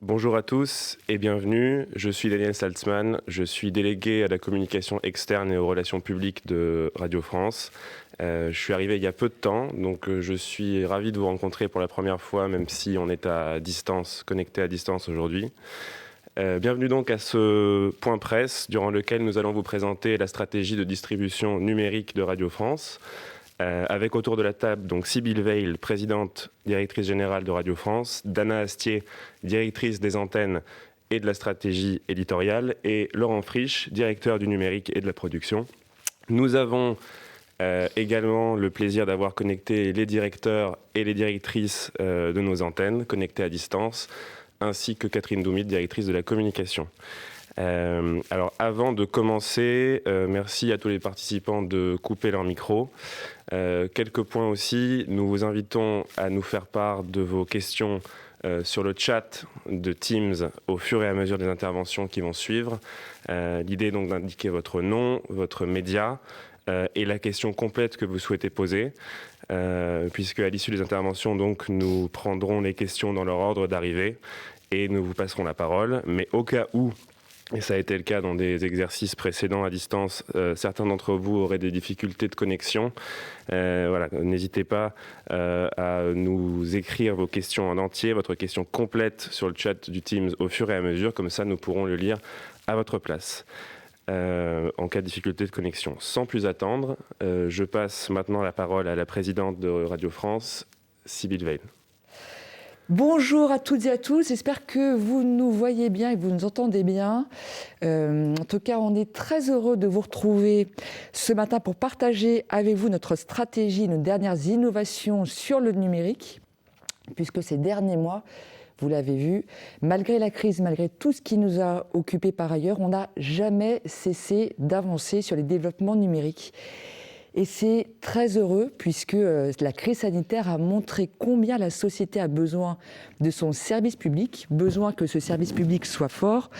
Bonjour à tous et bienvenue. Je suis Daniel Saltzman, je suis délégué à la communication externe et aux relations publiques de Radio France. Je suis arrivé il y a peu de temps, donc je suis ravi de vous rencontrer pour la première fois, même si on est à distance, connecté à distance aujourd'hui. Bienvenue donc à ce point presse durant lequel nous allons vous présenter la stratégie de distribution numérique de Radio France. Avec autour de la table donc Sybille Veil, présidente directrice générale de Radio France, Dana Astier, directrice des antennes et de la stratégie éditoriale, et Laurent Frisch, directeur du numérique et de la production. Nous avons également le plaisir d'avoir connecté les directeurs et les directrices de nos antennes, connectés à distance, ainsi que Catherine Doumit, directrice de la communication. Alors avant de commencer, merci à tous les participants de couper leur micro. Quelques points aussi, nous vous invitons à nous faire part de vos questions sur le chat de Teams au fur et à mesure des interventions qui vont suivre. L'idée est donc d'indiquer votre nom, votre média et la question complète que vous souhaitez poser, puisque à l'issue des interventions, donc, nous prendrons les questions dans leur ordre d'arrivée et nous vous passerons la parole. Mais au cas où, et ça a été le cas dans des exercices précédents à distance, certains d'entre vous auraient des difficultés de connexion. Voilà, n'hésitez pas à nous écrire vos questions en entier, votre question complète sur le chat du Teams au fur et à mesure, comme ça nous pourrons le lire à votre place. En cas de difficulté de connexion. Sans plus attendre, je passe maintenant la parole à la présidente de Radio France, Sybille Veil. Bonjour à toutes et à tous, j'espère que vous nous voyez bien et que vous nous entendez bien. En tout cas, on est très heureux de vous retrouver ce matin pour partager avec vous notre stratégie, nos dernières innovations sur le numérique, puisque ces derniers mois, vous l'avez vu, malgré la crise, malgré tout ce qui nous a occupés par ailleurs, on n'a jamais cessé d'avancer sur les développements numériques. Et c'est très heureux puisque la crise sanitaire a montré combien la société a besoin de son service public, besoin que ce service public soit fort.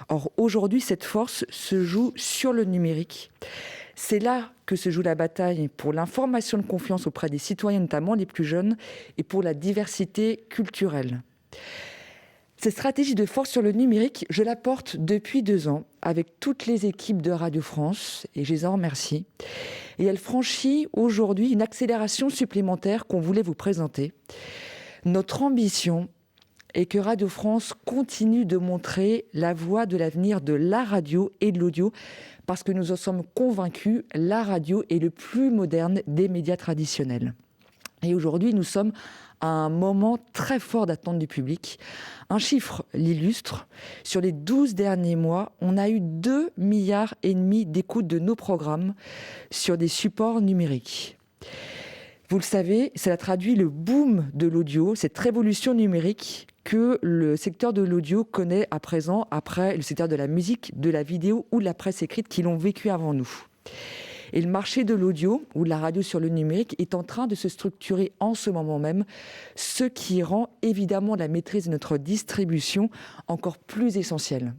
Or, aujourd'hui, cette force se joue sur le numérique. C'est là que se joue la bataille pour l'information de confiance auprès des citoyens, notamment les plus jeunes, et pour la diversité culturelle. Cette stratégie de force sur le numérique, je la porte depuis 2 ans avec toutes les équipes de Radio France et je les en remercie. Et elle franchit aujourd'hui une accélération supplémentaire qu'on voulait vous présenter. Notre ambition est que Radio France continue de montrer la voie de l'avenir de la radio et de l'audio parce que nous en sommes convaincus, la radio est le plus moderne des médias traditionnels. Et aujourd'hui, nous sommes à un moment très fort d'attente du public. Un chiffre l'illustre. Sur les 12 derniers mois, on a eu 2,5 milliards d'écoutes de nos programmes sur des supports numériques. Vous le savez, cela traduit le boom de l'audio, cette révolution numérique que le secteur de l'audio connaît à présent, après le secteur de la musique, de la vidéo ou de la presse écrite qui l'ont vécu avant nous. Et le marché de l'audio, ou de la radio sur le numérique, est en train de se structurer en ce moment même, ce qui rend évidemment la maîtrise de notre distribution encore plus essentielle.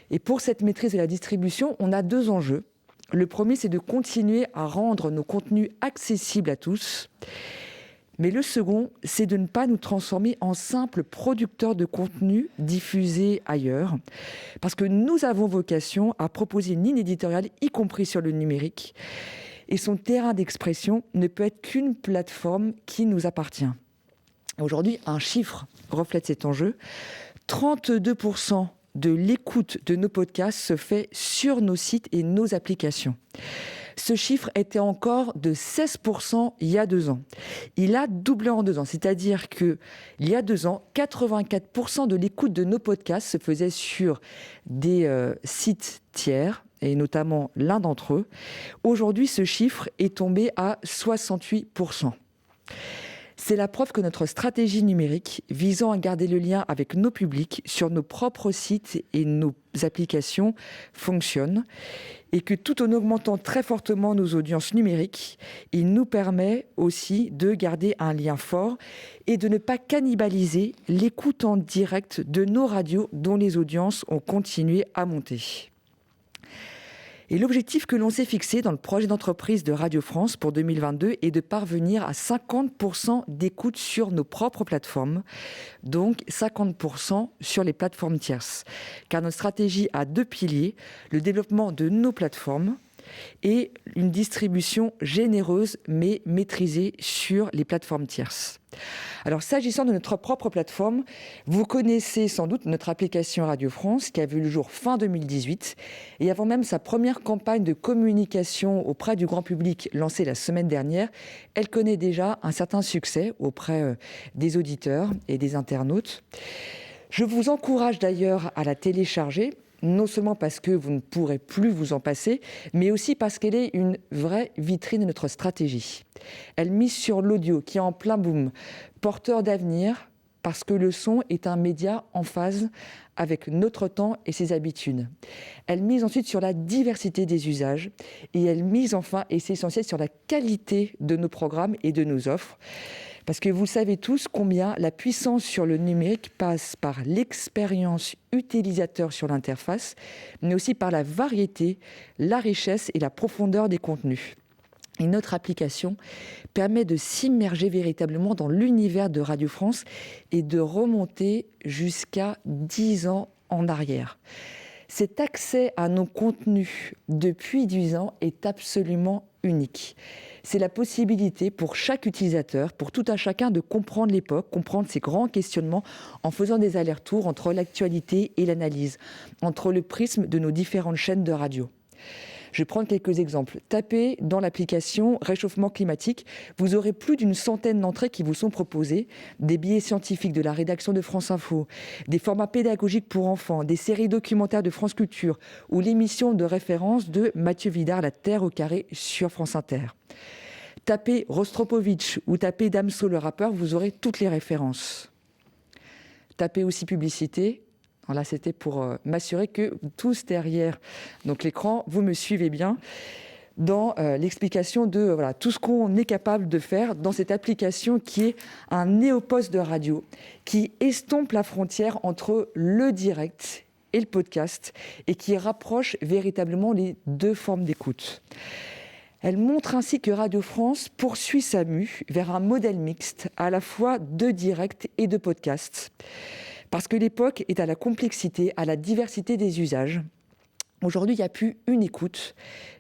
Et pour cette maîtrise de la distribution, on a 2 enjeux. Le premier, c'est de continuer à rendre nos contenus accessibles à tous. Mais le second, c'est de ne pas nous transformer en simples producteurs de contenu diffusés ailleurs. Parce que nous avons vocation à proposer une ligne éditoriale, y compris sur le numérique. Et son terrain d'expression ne peut être qu'une plateforme qui nous appartient. Aujourd'hui, un chiffre reflète cet enjeu. 32% de l'écoute de nos podcasts se fait sur nos sites et nos applications. Ce chiffre était encore de 16% il y a 2 ans. Il a doublé en 2 ans, c'est-à-dire qu'il y a 2 ans, 84% de l'écoute de nos podcasts se faisait sur des sites tiers, et notamment l'un d'entre eux. Aujourd'hui, ce chiffre est tombé à 68%. C'est la preuve que notre stratégie numérique, visant à garder le lien avec nos publics sur nos propres sites et nos applications, fonctionne. Et que tout en augmentant très fortement nos audiences numériques, il nous permet aussi de garder un lien fort et de ne pas cannibaliser l'écoute en direct de nos radios dont les audiences ont continué à monter. Et l'objectif que l'on s'est fixé dans le projet d'entreprise de Radio France pour 2022 est de parvenir à 50% d'écoute sur nos propres plateformes, donc 50% sur les plateformes tierces. Car notre stratégie a 2 piliers, le développement de nos plateformes et une distribution généreuse mais maîtrisée sur les plateformes tierces. Alors, s'agissant de notre propre plateforme, vous connaissez sans doute notre application Radio France qui a vu le jour fin 2018 et avant même sa première campagne de communication auprès du grand public lancée la semaine dernière, elle connaît déjà un certain succès auprès des auditeurs et des internautes. Je vous encourage d'ailleurs à la télécharger, non seulement parce que vous ne pourrez plus vous en passer, mais aussi parce qu'elle est une vraie vitrine de notre stratégie. Elle mise sur l'audio qui est en plein boom, porteur d'avenir, parce que le son est un média en phase avec notre temps et ses habitudes. Elle mise ensuite sur la diversité des usages et elle mise enfin, et c'est essentiel, sur la qualité de nos programmes et de nos offres. Parce que vous savez tous combien la puissance sur le numérique passe par l'expérience utilisateur sur l'interface, mais aussi par la variété, la richesse et la profondeur des contenus. Et notre application permet de s'immerger véritablement dans l'univers de Radio France et de remonter jusqu'à 10 ans en arrière. Cet accès à nos contenus depuis 10 ans est absolument unique. C'est la possibilité pour chaque utilisateur, pour tout un chacun, de comprendre l'époque, comprendre ses grands questionnements en faisant des allers-retours entre l'actualité et l'analyse, entre le prisme de nos différentes chaînes de radio. Je vais prendre quelques exemples. Tapez dans l'application réchauffement climatique, vous aurez plus d'une centaine d'entrées qui vous sont proposées, des billets scientifiques de la rédaction de France Info, des formats pédagogiques pour enfants, des séries documentaires de France Culture ou l'émission de référence de Mathieu Vidard, La Terre au carré sur France Inter. Tapez Rostropovitch ou tapez Damso le rappeur, vous aurez toutes les références. Tapez aussi publicité. Là, c'était pour m'assurer que tous derrière donc l'écran, vous me suivez bien dans l'explication de tout ce qu'on est capable de faire dans cette application qui est un néoposte de radio, qui estompe la frontière entre le direct et le podcast et qui rapproche véritablement les 2 formes d'écoute. Elle montre ainsi que Radio France poursuit sa mue vers un modèle mixte à la fois de direct et de podcast. Parce que l'époque est à la complexité, à la diversité des usages. Aujourd'hui, il n'y a plus une écoute,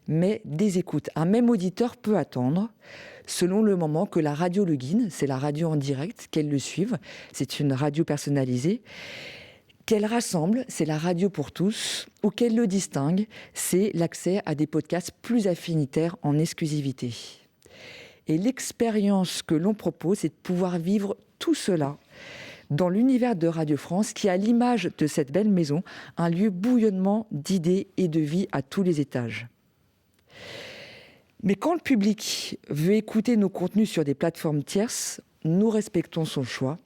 mais des écoutes. Un même auditeur peut attendre, selon le moment, que la radio le guide. C'est la radio en direct, qu'elle le suive. C'est une radio personnalisée. Qu'elle rassemble, c'est la radio pour tous. Ou qu'elle le distingue, c'est l'accès à des podcasts plus affinitaires en exclusivité. Et l'expérience que l'on propose, c'est de pouvoir vivre tout cela dans l'univers de Radio France, qui a l'image de cette belle maison, un lieu bouillonnement d'idées et de vie à tous les étages. Mais quand le public veut écouter nos contenus sur des plateformes tierces, nous respectons son choix.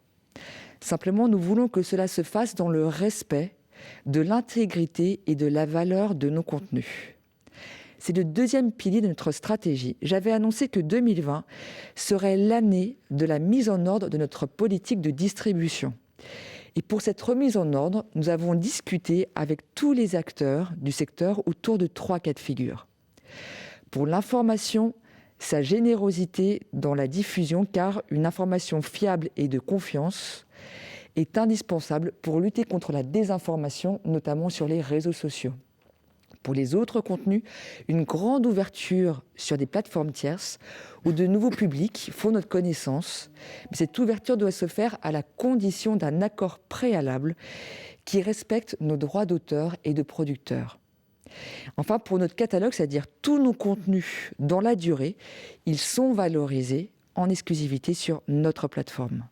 Simplement, nous voulons que cela se fasse dans le respect de l'intégrité et de la valeur de nos contenus. C'est le 2e pilier de notre stratégie. J'avais annoncé que 2020 serait l'année de la mise en ordre de notre politique de distribution. Et pour cette remise en ordre, nous avons discuté avec tous les acteurs du secteur autour de 3 cas de figure. Pour l'information, sa générosité dans la diffusion, car une information fiable et de confiance est indispensable pour lutter contre la désinformation, notamment sur les réseaux sociaux. Pour les autres contenus, une grande ouverture sur des plateformes tierces où de nouveaux publics font notre connaissance. Mais cette ouverture doit se faire à la condition d'un accord préalable qui respecte nos droits d'auteur et de producteurs. Enfin, pour notre catalogue, c'est-à-dire tous nos contenus dans la durée, ils sont valorisés en exclusivité sur notre plateforme.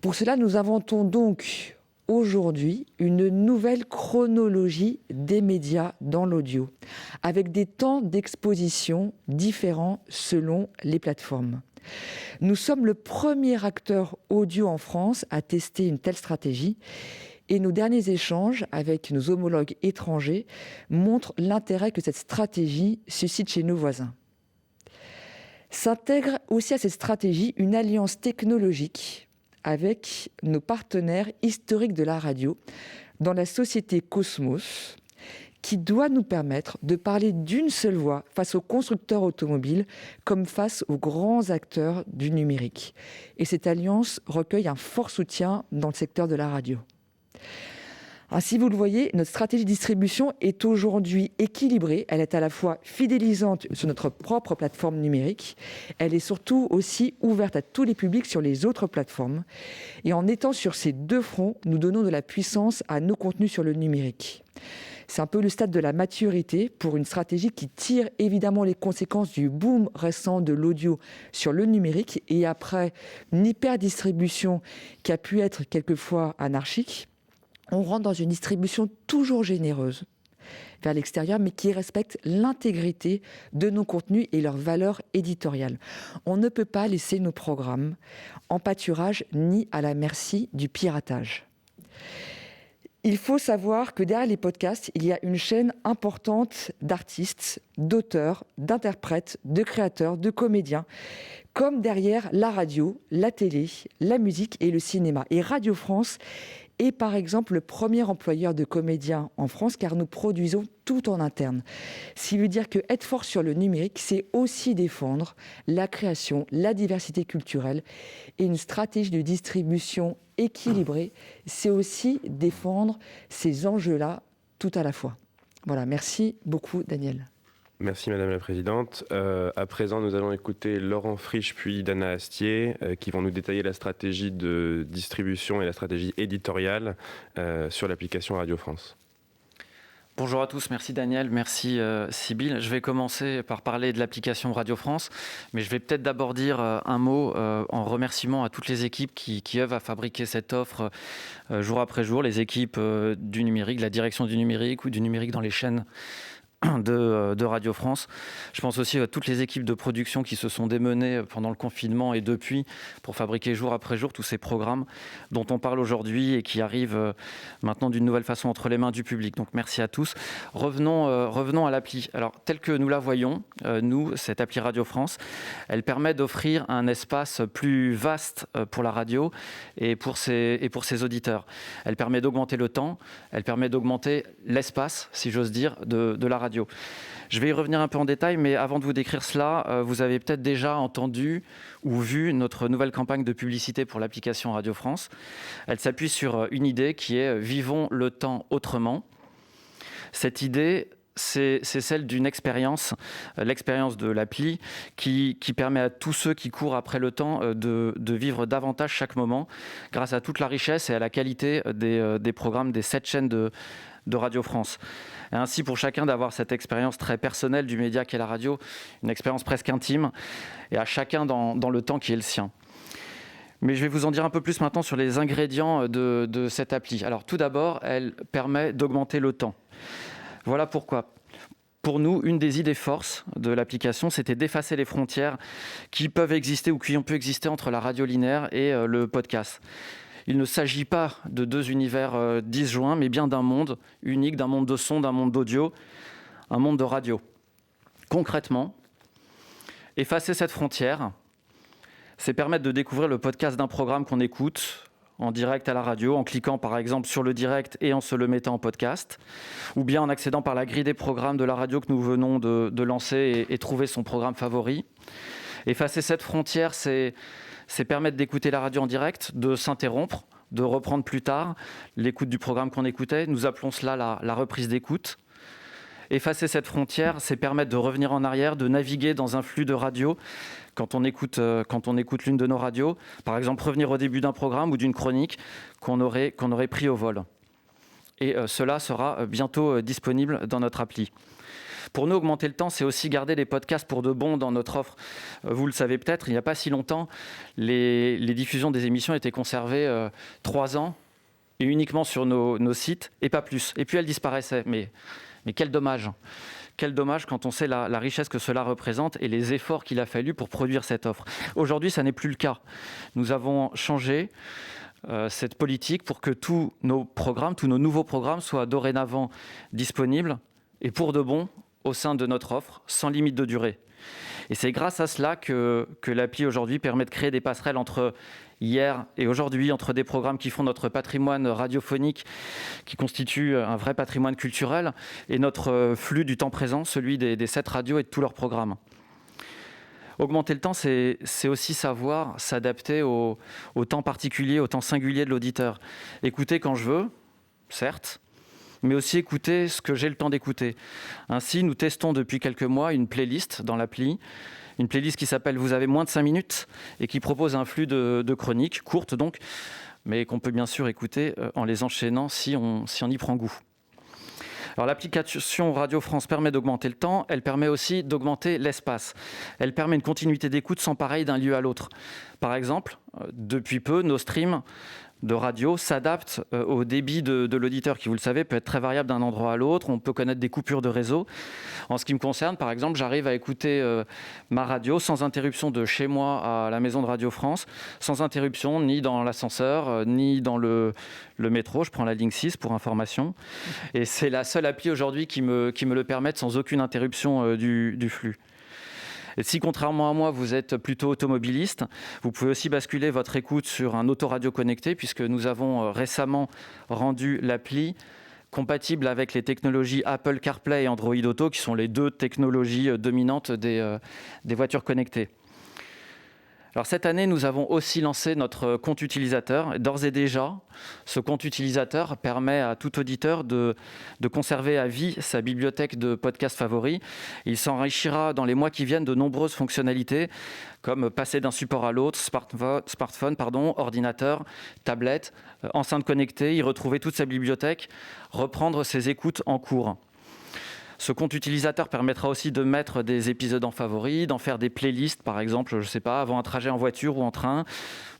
Pour cela, nous inventons donc aujourd'hui une nouvelle chronologie des médias dans l'audio, avec des temps d'exposition différents selon les plateformes. Nous sommes le premier acteur audio en France à tester une telle stratégie et nos derniers échanges avec nos homologues étrangers montrent l'intérêt que cette stratégie suscite chez nos voisins. S'intègre aussi à cette stratégie une alliance technologique avec nos partenaires historiques de la radio dans la société Cosmos, qui doit nous permettre de parler d'une seule voix face aux constructeurs automobiles comme face aux grands acteurs du numérique. Et cette alliance recueille un fort soutien dans le secteur de la radio. Ainsi, vous le voyez, notre stratégie de distribution est aujourd'hui équilibrée. Elle est à la fois fidélisante sur notre propre plateforme numérique, elle est surtout aussi ouverte à tous les publics sur les autres plateformes. Et en étant sur ces deux fronts, nous donnons de la puissance à nos contenus sur le numérique. C'est un peu le stade de la maturité pour une stratégie qui tire évidemment les conséquences du boom récent de l'audio sur le numérique et après une hyper-distribution qui a pu être quelquefois anarchique. On rentre dans une distribution toujours généreuse vers l'extérieur, mais qui respecte l'intégrité de nos contenus et leur valeur éditoriale. On ne peut pas laisser nos programmes en pâturage ni à la merci du piratage. Il faut savoir que derrière les podcasts, il y a une chaîne importante d'artistes, d'auteurs, d'interprètes, de créateurs, de comédiens, comme derrière la radio, la télé, la musique et le cinéma. Et Radio France est par exemple le premier employeur de comédiens en France car nous produisons tout en interne. Ce qui veut dire que être fort sur le numérique, c'est aussi défendre la création, la diversité culturelle et une stratégie de distribution équilibrée. C'est aussi défendre ces enjeux-là tout à la fois. Voilà, merci beaucoup Daniel. Merci Madame la Présidente. À présent, nous allons écouter Laurent Frisch puis Dana Astier qui vont nous détailler la stratégie de distribution et la stratégie éditoriale sur l'application Radio France. Bonjour à tous, merci Daniel, merci Sybille. Je vais commencer par parler de l'application Radio France, mais je vais peut-être d'abord dire un mot en remerciement à toutes les équipes qui œuvrent à fabriquer cette offre jour après jour, les équipes du numérique, de la direction du numérique ou du numérique dans les chaînes de Radio France. Je pense aussi à toutes les équipes de production qui se sont démenées pendant le confinement et depuis pour fabriquer jour après jour tous ces programmes dont on parle aujourd'hui et qui arrivent maintenant d'une nouvelle façon entre les mains du public. Donc merci à tous. Revenons à l'appli. Alors telle que nous la voyons, nous, cette appli Radio France, elle permet d'offrir un espace plus vaste pour la radio et pour ses auditeurs. Elle permet d'augmenter le temps, elle permet d'augmenter l'espace, si j'ose dire, de la radio. Je vais y revenir un peu en détail, mais avant de vous décrire cela, vous avez peut-être déjà entendu ou vu notre nouvelle campagne de publicité pour l'application Radio France. Elle s'appuie sur une idée qui est « Vivons le temps autrement ». Cette idée, c'est celle d'une expérience, l'expérience de l'appli, qui permet à tous ceux qui courent après le temps de vivre davantage chaque moment, grâce à toute la richesse et à la qualité des programmes des 7 chaînes de Radio France. Et ainsi, pour chacun d'avoir cette expérience très personnelle du média qu'est la radio, une expérience presque intime, et à chacun dans le temps qui est le sien. Mais je vais vous en dire un peu plus maintenant sur les ingrédients de cette appli. Alors tout d'abord, elle permet d'augmenter le temps. Voilà pourquoi. Pour nous, une des idées forces de l'application, c'était d'effacer les frontières qui peuvent exister ou qui ont pu exister entre la radio linéaire et le podcast. Il ne s'agit pas de deux univers disjoints, mais bien d'un monde unique, d'un monde de son, d'un monde d'audio, un monde de radio. Concrètement, effacer cette frontière, c'est permettre de découvrir le podcast d'un programme qu'on écoute en direct à la radio, en cliquant par exemple sur le direct et en se le mettant en podcast, ou bien en accédant par la grille des programmes de la radio que nous venons de lancer et trouver son programme favori. Effacer cette frontière, c'est permettre d'écouter la radio en direct, de s'interrompre, de reprendre plus tard l'écoute du programme qu'on écoutait. Nous appelons cela la reprise d'écoute. Effacer cette frontière, c'est permettre de revenir en arrière, de naviguer dans un flux de radio quand on écoute l'une de nos radios. Par exemple, revenir au début d'un programme ou d'une chronique qu'on aurait pris au vol. Et cela sera bientôt disponible dans notre appli. Pour nous, augmenter le temps, c'est aussi garder les podcasts pour de bon dans notre offre. Vous le savez peut-être, il n'y a pas si longtemps, les diffusions des émissions étaient conservées 3 ans, et uniquement sur nos sites, et pas plus. Et puis elles disparaissaient. Mais quel dommage! Quel dommage quand on sait la richesse que cela représente et les efforts qu'il a fallu pour produire cette offre. Aujourd'hui, ça n'est plus le cas. Nous avons changé cette politique pour que tous nos nouveaux programmes soient dorénavant disponibles et pour de bon au sein de notre offre, sans limite de durée. Et c'est grâce à cela que l'appli aujourd'hui permet de créer des passerelles entre hier et aujourd'hui, entre des programmes qui font notre patrimoine radiophonique, qui constitue un vrai patrimoine culturel, et notre flux du temps présent, celui des 7 radios et de tous leurs programmes. Augmenter le temps, c'est aussi savoir s'adapter au temps particulier, au temps singulier de l'auditeur. Écouter quand je veux, certes, mais aussi écouter ce que j'ai le temps d'écouter. Ainsi, nous testons depuis quelques mois une playlist dans l'appli, une playlist qui s'appelle « Vous avez moins de 5 minutes » et qui propose un flux de chroniques, courtes donc, mais qu'on peut bien sûr écouter en les enchaînant si on y prend goût. Alors, l'application Radio France permet d'augmenter le temps, elle permet aussi d'augmenter l'espace. Elle permet une continuité d'écoute sans pareil d'un lieu à l'autre. Par exemple, depuis peu, nos streams de radio s'adaptent au débit de l'auditeur qui, vous le savez, peut être très variable d'un endroit à l'autre. On peut connaître des coupures de réseau. En ce qui me concerne, par exemple, j'arrive à écouter ma radio sans interruption de chez moi à la maison de Radio France, sans interruption ni dans l'ascenseur, ni dans le métro. Je prends la ligne 6 pour information. Et c'est la seule appli aujourd'hui qui me le permette sans aucune interruption du flux. Et si, contrairement à moi, vous êtes plutôt automobiliste, vous pouvez aussi basculer votre écoute sur un autoradio connecté, puisque nous avons récemment rendu l'appli compatible avec les technologies Apple CarPlay et Android Auto, qui sont les 2 technologies dominantes des voitures connectées. Alors cette année, nous avons aussi lancé notre compte utilisateur. D'ores et déjà, ce compte utilisateur permet à tout auditeur de conserver à vie sa bibliothèque de podcasts favoris. Il s'enrichira dans les mois qui viennent de nombreuses fonctionnalités, comme passer d'un support à l'autre, smartphone, ordinateur, tablette, enceinte connectée, y retrouver toute sa bibliothèque, reprendre ses écoutes en cours. Ce compte utilisateur permettra aussi de mettre des épisodes en favoris, d'en faire des playlists, par exemple, je ne sais pas, avant un trajet en voiture ou en train,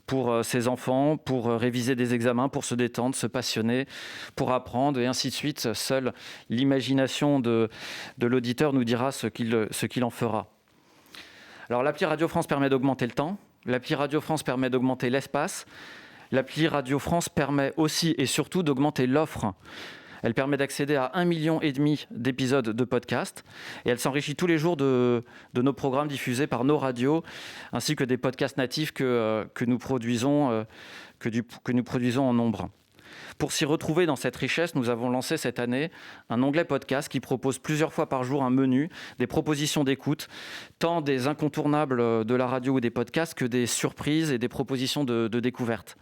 pour ses enfants, pour réviser des examens, pour se détendre, se passionner, pour apprendre, et ainsi de suite. Seule l'imagination de l'auditeur nous dira ce qu'il en fera. Alors, l'appli Radio France permet d'augmenter le temps, l'appli Radio France permet d'augmenter l'espace, l'appli Radio France permet aussi et surtout d'augmenter l'offre. Elle permet d'accéder à 1,5 million d'épisodes de podcasts et elle s'enrichit tous les jours de nos programmes diffusés par nos radios ainsi que des podcasts natifs que nous produisons en nombre. Pour s'y retrouver dans cette richesse, nous avons lancé cette année un onglet podcast qui propose plusieurs fois par jour un menu, des propositions d'écoute, tant des incontournables de la radio ou des podcasts que des surprises et des propositions de découverte.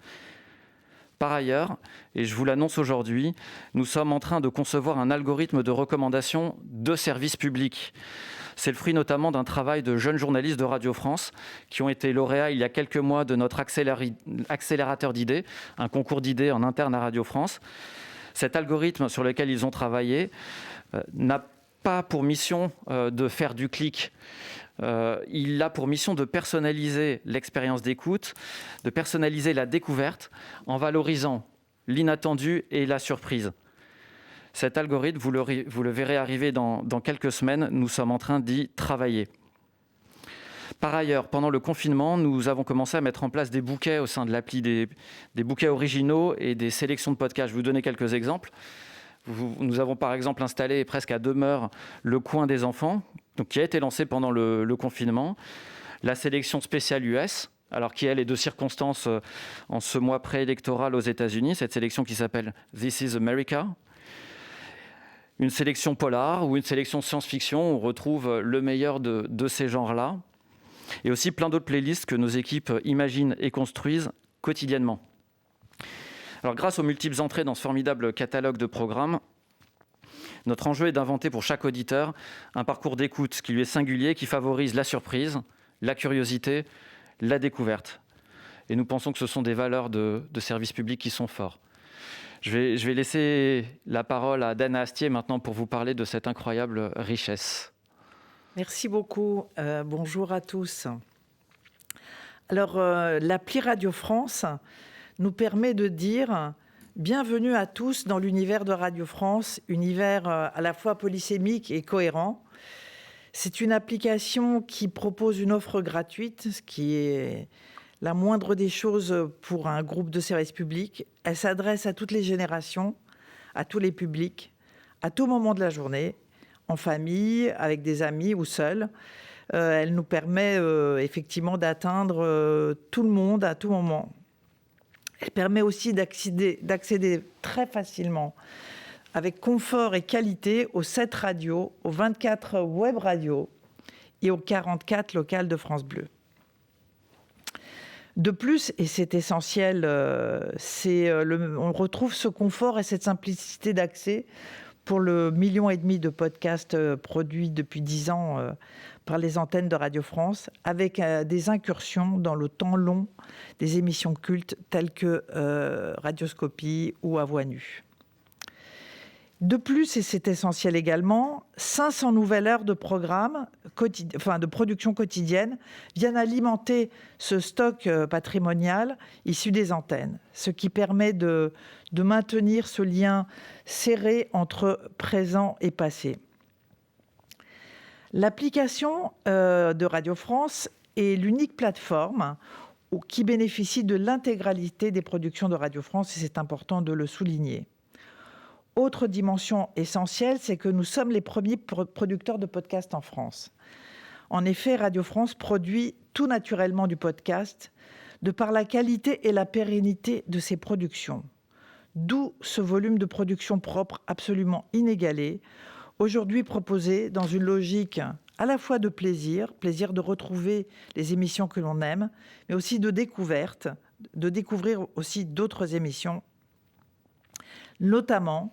Par ailleurs, et je vous l'annonce aujourd'hui, nous sommes en train de concevoir un algorithme de recommandation de services publics. C'est le fruit notamment d'un travail de jeunes journalistes de Radio France qui ont été lauréats il y a quelques mois de notre accélérateur d'idées, un concours d'idées en interne à Radio France. Cet algorithme sur lequel ils ont travaillé n'a pas pour mission de faire du clic. Il a pour mission de personnaliser l'expérience d'écoute, de personnaliser la découverte en valorisant l'inattendu et la surprise. Cet algorithme, vous le verrez arriver dans quelques semaines, nous sommes en train d'y travailler. Par ailleurs, pendant le confinement, nous avons commencé à mettre en place des bouquets au sein de l'appli, des bouquets originaux et des sélections de podcasts. Je vais vous donner quelques exemples. Nous avons par exemple installé presque à demeure le coin des enfants, donc qui a été lancé pendant le confinement, la sélection spéciale US, alors qui elle est de circonstance en ce mois préélectoral aux États-Unis, cette sélection qui s'appelle This is America, une sélection polar ou une sélection science-fiction, on retrouve le meilleur de ces genres-là, et aussi plein d'autres playlists que nos équipes imaginent et construisent quotidiennement. Alors, grâce aux multiples entrées dans ce formidable catalogue de programmes, notre enjeu est d'inventer pour chaque auditeur un parcours d'écoute qui lui est singulier, qui favorise la surprise, la curiosité, la découverte. Et nous pensons que ce sont des valeurs de service public qui sont forts. Je vais laisser la parole à Dana Astier maintenant pour vous parler de cette incroyable richesse. Merci beaucoup. Bonjour à tous. Alors, l'appli Radio France nous permet de dire bienvenue à tous dans l'univers de Radio France, univers à la fois polysémique et cohérent. C'est une application qui propose une offre gratuite, ce qui est la moindre des choses pour un groupe de service public. Elle s'adresse à toutes les générations, à tous les publics, à tout moment de la journée, en famille, avec des amis ou seul. Elle nous permet effectivement d'atteindre tout le monde à tout moment. Elle permet aussi d'accéder très facilement, avec confort et qualité, aux 7 radios, aux 24 web radios et aux 44 locales de France Bleu. De plus, et c'est essentiel, on retrouve ce confort et cette simplicité d'accès pour le 1,5 million de podcasts produits depuis 10 ans par les antennes de Radio France, avec des incursions dans le temps long des émissions cultes telles que Radioscopie ou À Voix nue. De plus, et c'est essentiel également, 500 nouvelles heures de programmes, de production quotidienne, viennent alimenter ce stock patrimonial issu des antennes, ce qui permet de maintenir ce lien serré entre présent et passé. L'application de Radio France est l'unique plateforme qui bénéficie de l'intégralité des productions de Radio France, et c'est important de le souligner. Autre dimension essentielle, c'est que nous sommes les premiers producteurs de podcasts en France. En effet, Radio France produit tout naturellement du podcast de par la qualité et la pérennité de ses productions. D'où ce volume de production propre absolument inégalé, aujourd'hui proposé dans une logique à la fois de plaisir de retrouver les émissions que l'on aime, mais aussi de découverte, de découvrir aussi d'autres émissions, notamment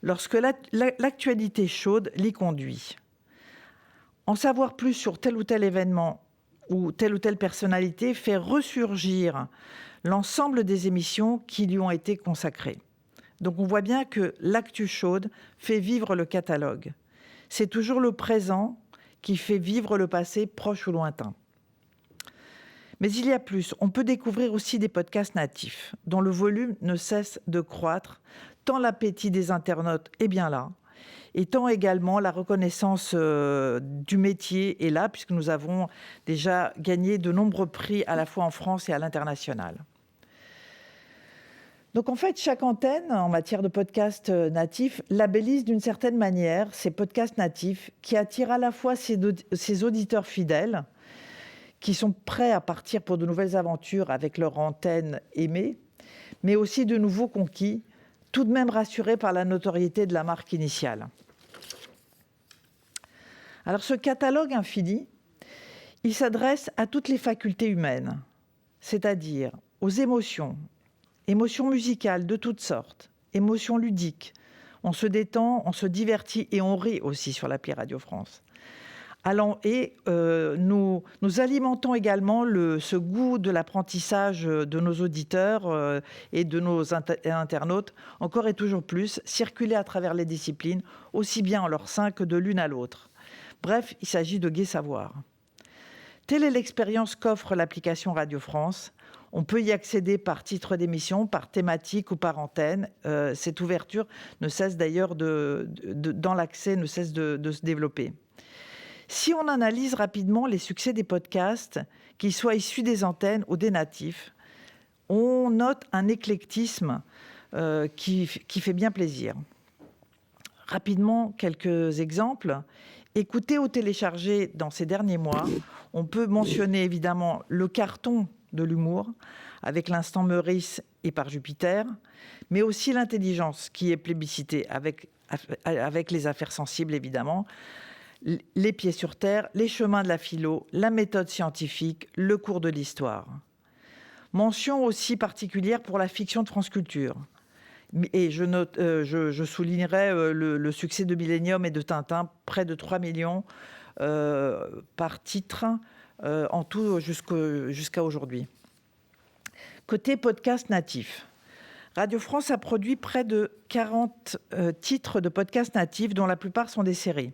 lorsque l'actualité chaude l'y conduit. En savoir plus sur tel ou tel événement ou telle personnalité fait ressurgir l'ensemble des émissions qui lui ont été consacrées. Donc on voit bien que l'actu chaude fait vivre le catalogue. C'est toujours le présent qui fait vivre le passé proche ou lointain. Mais il y a plus. On peut découvrir aussi des podcasts natifs dont le volume ne cesse de croître, tant l'appétit des internautes est bien là, et tant également la reconnaissance du métier est là, puisque nous avons déjà gagné de nombreux prix à la fois en France et à l'international. Donc en fait, chaque antenne en matière de podcasts natifs labellise d'une certaine manière ces podcasts natifs qui attirent à la fois ses auditeurs fidèles, qui sont prêts à partir pour de nouvelles aventures avec leur antenne aimée, mais aussi de nouveaux conquis, tout de même rassurés par la notoriété de la marque initiale. Alors ce catalogue infini, il s'adresse à toutes les facultés humaines, c'est-à-dire aux émotions musicales de toutes sortes, émotions ludiques. On se détend, on se divertit et on rit aussi sur l'appli Radio France. Nous alimentons également ce goût de l'apprentissage de nos auditeurs et de nos internautes, encore et toujours plus, circuler à travers les disciplines, aussi bien en leur sein que de l'une à l'autre. Bref, il s'agit de gai savoir. Telle est l'expérience qu'offre l'application Radio France. On peut y accéder par titre d'émission, par thématique ou par antenne. Cette ouverture ne cesse d'ailleurs dans l'accès, ne cesse de se développer. Si on analyse rapidement les succès des podcasts, qu'ils soient issus des antennes ou des natifs, on note un éclectisme qui fait bien plaisir. Rapidement, quelques exemples. Écoutés ou téléchargés dans ces derniers mois, on peut mentionner évidemment le carton de l'humour, avec l'Instant Meurice et Par Jupiter, mais aussi l'intelligence qui est plébiscitée avec les affaires sensibles évidemment, les pieds sur terre, les chemins de la philo, la méthode scientifique, le cours de l'histoire. Mention aussi particulière pour la fiction de France Culture. Et je soulignerai le succès de Millennium et de Tintin, près de 3 millions par titre en tout jusqu'à aujourd'hui. Côté podcast natif, Radio France a produit près de 40 titres de podcasts natifs, dont la plupart sont des séries.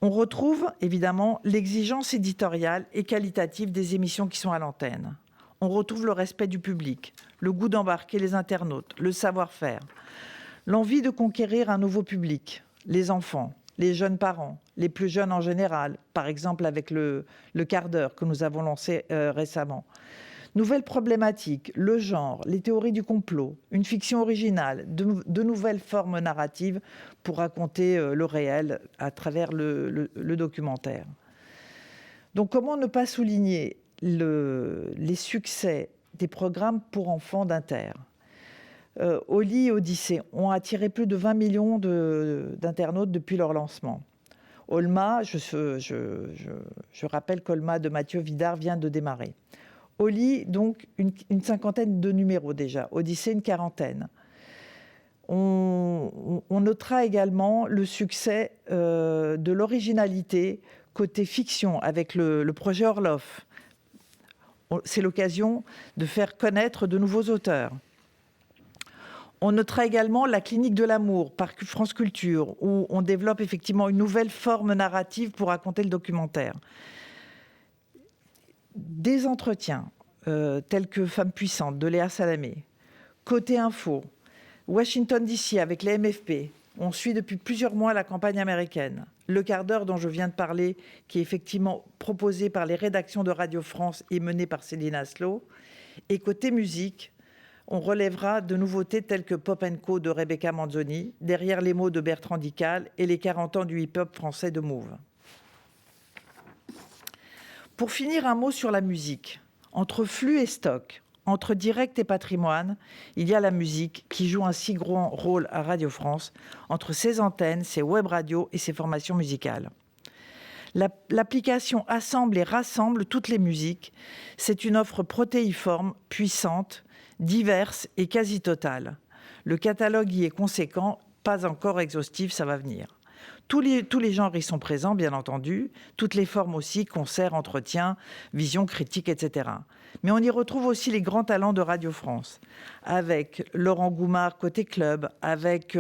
On retrouve évidemment l'exigence éditoriale et qualitative des émissions qui sont à l'antenne. On retrouve le respect du public, le goût d'embarquer les internautes, le savoir-faire, l'envie de conquérir un nouveau public, les enfants, les jeunes parents, les plus jeunes en général, par exemple avec le quart d'heure que nous avons lancé récemment. Nouvelles problématiques, le genre, les théories du complot, une fiction originale, de nouvelles formes narratives pour raconter le réel à travers le documentaire. Donc comment ne pas souligner les succès des programmes pour enfants d'Inter. Oli et Odyssée ont attiré plus de 20 millions d'internautes depuis leur lancement. Olma, je rappelle qu'Olma de Mathieu Vidard vient de démarrer. Oli, donc, une cinquantaine de numéros déjà. Odyssée, une quarantaine. On notera également le succès de l'originalité côté fiction avec le projet Orloff. C'est l'occasion de faire connaître de nouveaux auteurs. On notera également la clinique de l'amour par France Culture, où on développe effectivement une nouvelle forme narrative pour raconter le documentaire. Des entretiens tels que Femmes puissantes de Léa Salamé. Côté info, Washington DC avec les MFP. On suit depuis plusieurs mois la campagne américaine. Le quart d'heure dont je viens de parler, qui est effectivement proposé par les rédactions de Radio France et mené par Céline Aslo. Et côté musique, on relèvera de nouveautés telles que Pop & Co de Rebecca Manzoni, Derrière les mots de Bertrand Dical et les 40 ans du hip-hop français de Mauve. Pour finir, un mot sur la musique. Entre flux et stock, entre direct et patrimoine, il y a la musique qui joue un si grand rôle à Radio France, entre ses antennes, ses web radios et ses formations musicales. L'application assemble et rassemble toutes les musiques. C'est une offre protéiforme, puissante, diverse et quasi totale. Le catalogue y est conséquent, pas encore exhaustif, ça va venir. Tous les genres y sont présents, bien entendu, toutes les formes aussi, concerts, entretiens, vision, critique, etc. Mais on y retrouve aussi les grands talents de Radio France, avec Laurent Goumard côté club, avec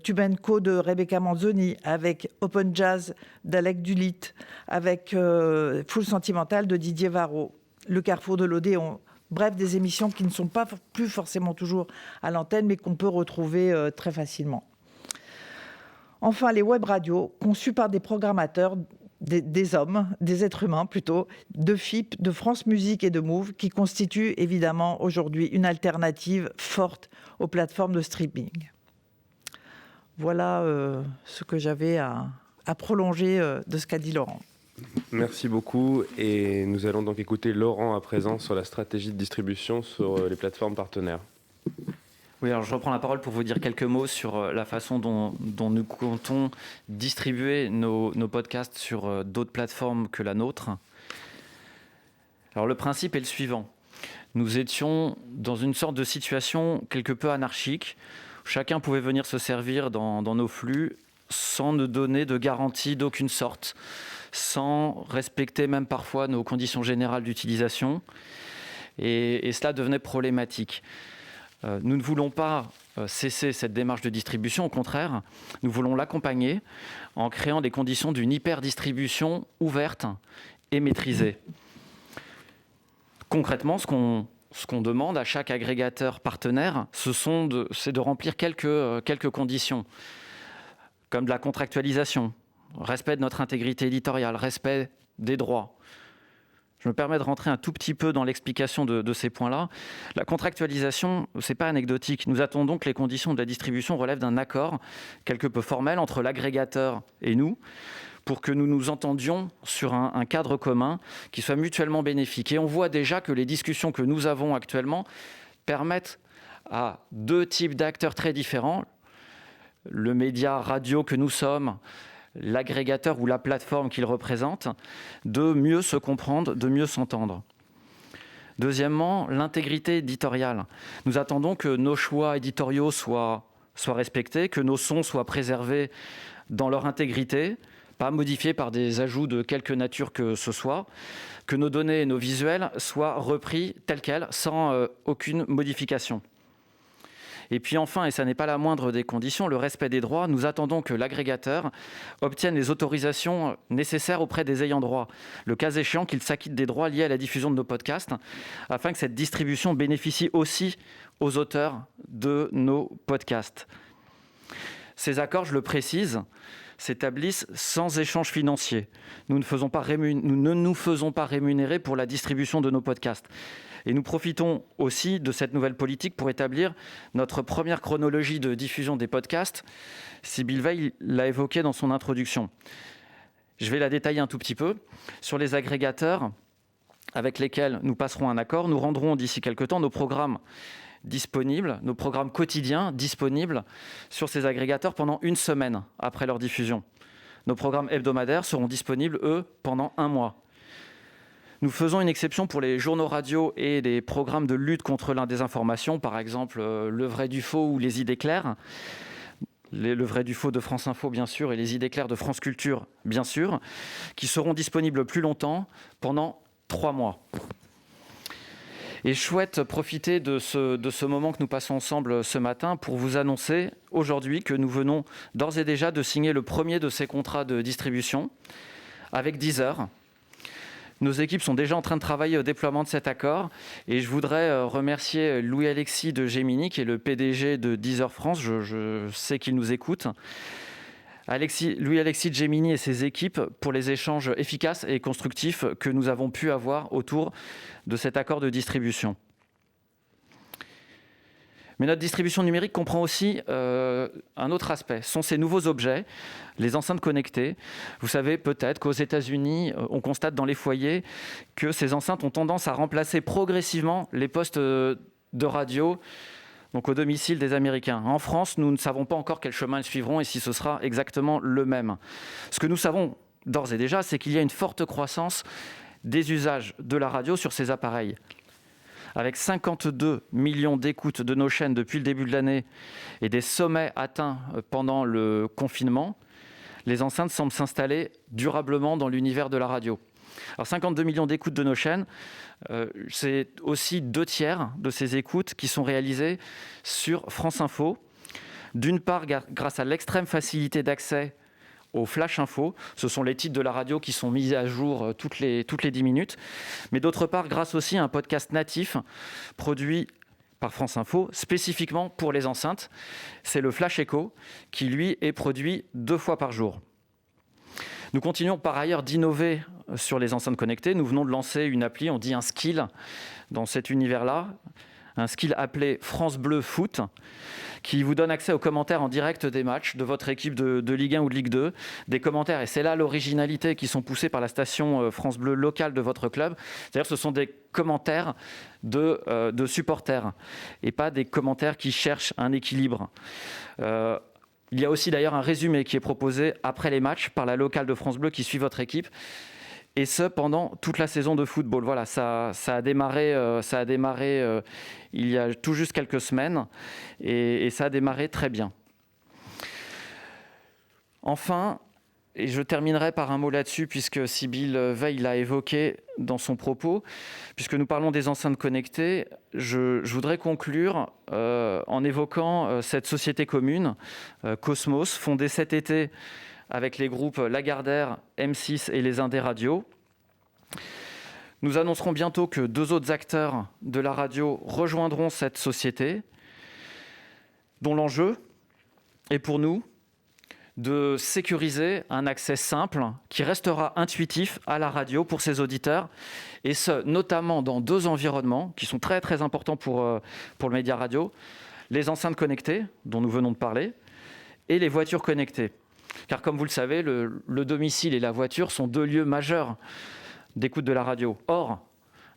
Tube & Co de Rebecca Manzoni, avec Open Jazz d'Alec Dulit, avec Full Sentimental de Didier Varro, Le Carrefour de l'Odéon. Bref, des émissions qui ne sont pas plus forcément toujours à l'antenne, mais qu'on peut retrouver très facilement. Enfin, les web radios, conçues par des programmateurs, des hommes, des êtres humains plutôt, de FIP, de France Musique et de Move, qui constituent évidemment aujourd'hui une alternative forte aux plateformes de streaming. Voilà ce que j'avais à prolonger de ce qu'a dit Laurent. Merci beaucoup, et nous allons donc écouter Laurent à présent sur la stratégie de distribution sur les plateformes partenaires. Oui, alors je reprends la parole pour vous dire quelques mots sur la façon dont nous comptons distribuer nos podcasts sur d'autres plateformes que la nôtre. Alors le principe est le suivant. Nous étions dans une sorte de situation quelque peu anarchique. Chacun pouvait venir se servir dans nos flux sans nous donner de garantie d'aucune sorte, sans respecter même parfois nos conditions générales d'utilisation. Et cela devenait problématique. Nous ne voulons pas cesser cette démarche de distribution, au contraire, nous voulons l'accompagner en créant des conditions d'une hyper-distribution ouverte et maîtrisée. Concrètement, ce qu'on demande à chaque agrégateur partenaire, c'est de remplir quelques conditions, comme de la contractualisation, respect de notre intégrité éditoriale, respect des droits. Je me permets de rentrer un tout petit peu dans l'explication de ces points-là. La contractualisation, ce n'est pas anecdotique. Nous attendons que les conditions de la distribution relèvent d'un accord quelque peu formel entre l'agrégateur et nous, pour que nous nous entendions sur un cadre commun qui soit mutuellement bénéfique. Et on voit déjà que les discussions que nous avons actuellement permettent à deux types d'acteurs très différents, le média radio que nous sommes, l'agrégateur ou la plateforme qu'il représente, de mieux se comprendre, de mieux s'entendre. Deuxièmement, l'intégrité éditoriale. Nous attendons que nos choix éditoriaux soient respectés, que nos sons soient préservés dans leur intégrité, pas modifiés par des ajouts de quelque nature que ce soit, que nos données et nos visuels soient repris tels quels, sans aucune modification. Et puis enfin, et ça n'est pas la moindre des conditions, le respect des droits. Nous attendons que l'agrégateur obtienne les autorisations nécessaires auprès des ayants droit, le cas échéant qu'il s'acquitte des droits liés à la diffusion de nos podcasts, afin que cette distribution bénéficie aussi aux auteurs de nos podcasts. Ces accords, je le précise, s'établissent sans échange financier. Nous ne nous faisons pas rémunérer pour la distribution de nos podcasts. Et nous profitons aussi de cette nouvelle politique pour établir notre première chronologie de diffusion des podcasts. Sybille Veil l'a évoqué dans son introduction. Je vais la détailler un tout petit peu. Sur les agrégateurs avec lesquels nous passerons un accord, nous rendrons d'ici quelques temps nos programmes disponibles, nos programmes quotidiens disponibles sur ces agrégateurs pendant 1 semaine après leur diffusion. Nos programmes hebdomadaires seront disponibles, eux, pendant 1 mois. Nous faisons une exception pour les journaux radio et les programmes de lutte contre la désinformation, par exemple Le Vrai du Faux ou Les Idées Claires. Le Vrai du Faux de France Info, bien sûr, et Les Idées Claires de France Culture, bien sûr, qui seront disponibles plus longtemps, pendant 3 mois. Et je souhaite profiter de ce moment que nous passons ensemble ce matin pour vous annoncer aujourd'hui que nous venons d'ores et déjà de signer le premier de ces contrats de distribution avec Deezer. Nos équipes sont déjà en train de travailler au déploiement de cet accord et je voudrais remercier Louis-Alexis de Gemini, qui est le PDG de Deezer France. Je sais qu'il nous écoute. Louis-Alexis de Gemini et ses équipes pour les échanges efficaces et constructifs que nous avons pu avoir autour de cet accord de distribution. Mais notre distribution numérique comprend aussi un autre aspect. Ce sont ces nouveaux objets, les enceintes connectées. Vous savez peut-être qu'aux États-Unis, on constate dans les foyers que ces enceintes ont tendance à remplacer progressivement les postes de radio, donc au domicile des Américains. En France, nous ne savons pas encore quel chemin ils suivront et si ce sera exactement le même. Ce que nous savons d'ores et déjà, c'est qu'il y a une forte croissance des usages de la radio sur ces appareils. Avec 52 millions d'écoutes de nos chaînes depuis le début de l'année et des sommets atteints pendant le confinement, les enceintes semblent s'installer durablement dans l'univers de la radio. Alors 52 millions d'écoutes de nos chaînes, c'est aussi 2/3 de ces écoutes qui sont réalisées sur France Info. D'une part, grâce à l'extrême facilité d'accès au Flash Info, ce sont les titres de la radio qui sont mis à jour toutes les 10 minutes, mais d'autre part, grâce aussi à un podcast natif produit par France Info, spécifiquement pour les enceintes. C'est le Flash Echo, qui lui est produit 2 fois par jour. Nous continuons par ailleurs d'innover sur les enceintes connectées. Nous venons de lancer une appli, on dit un skill dans cet univers-là, un skill appelé France Bleu Foot, qui vous donne accès aux commentaires en direct des matchs de votre équipe de Ligue 1 ou de Ligue 2, des commentaires, et c'est là l'originalité, qui sont poussés par la station France Bleu locale de votre club. C'est-à-dire que ce sont des commentaires de supporters et pas des commentaires qui cherchent un équilibre. Il y a aussi d'ailleurs un résumé qui est proposé après les matchs par la locale de France Bleu qui suit votre équipe, et ce pendant toute la saison de football. Voilà, ça a démarré il y a tout juste quelques semaines et ça a démarré très bien. Enfin, et je terminerai par un mot là-dessus, puisque Sybille Veil l'a évoqué dans son propos, puisque nous parlons des enceintes connectées, je voudrais conclure en évoquant cette société commune, Cosmos, fondée cet été avec les groupes Lagardère, M6 et les Indés Radio. Nous annoncerons bientôt que 2 autres acteurs de la radio rejoindront cette société, dont l'enjeu est pour nous de sécuriser un accès simple qui restera intuitif à la radio pour ses auditeurs, et ce, notamment dans 2 environnements qui sont très très importants pour le média radio: les enceintes connectées, dont nous venons de parler, et les voitures connectées. Car comme vous le savez, le domicile et la voiture sont 2 lieux majeurs d'écoute de la radio. Or,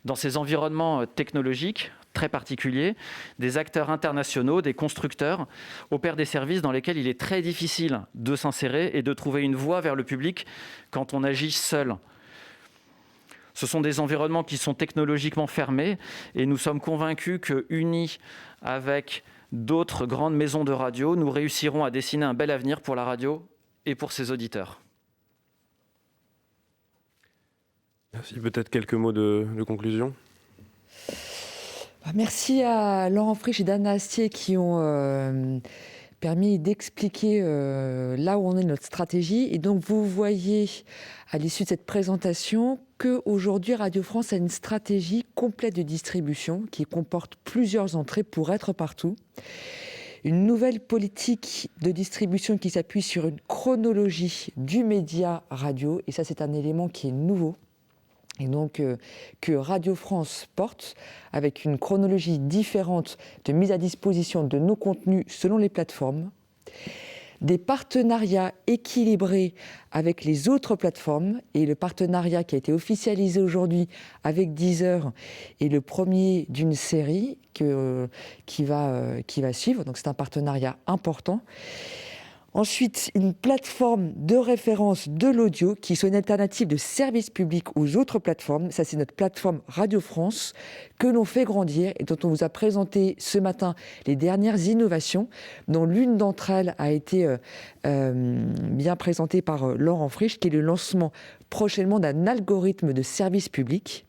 dans ces environnements technologiques très particuliers, des acteurs internationaux, des constructeurs, opèrent des services dans lesquels il est très difficile de s'insérer et de trouver une voie vers le public quand on agit seul. Ce sont des environnements qui sont technologiquement fermés et nous sommes convaincus que, unis avec d'autres grandes maisons de radio, nous réussirons à dessiner un bel avenir pour la radio et pour ses auditeurs. Merci. Peut-être quelques mots de conclusion. Merci à Laurent Frisch et Dana Astier qui ont permis d'expliquer là où on est notre stratégie. Et donc, vous voyez à l'issue de cette présentation qu'aujourd'hui, Radio France a une stratégie complète de distribution qui comporte plusieurs entrées pour être partout. Une nouvelle politique de distribution qui s'appuie sur une chronologie du média radio. Et ça, c'est un élément qui est nouveau. Et donc, que Radio France porte avec une chronologie différente de mise à disposition de nos contenus selon les plateformes. des partenariats équilibrés avec les autres plateformes. Et le partenariat qui a été officialisé aujourd'hui avec Deezer est le premier d'une série qui va suivre. Donc c'est un partenariat important. Ensuite, une plateforme de référence de l'audio qui soit une alternative de service public aux autres plateformes. Ça, c'est notre plateforme Radio France que l'on fait grandir et dont on vous a présenté ce matin les dernières innovations, dont l'une d'entre elles a été bien présentée par Laurent Frisch, qui est le lancement prochainement d'un algorithme de service public.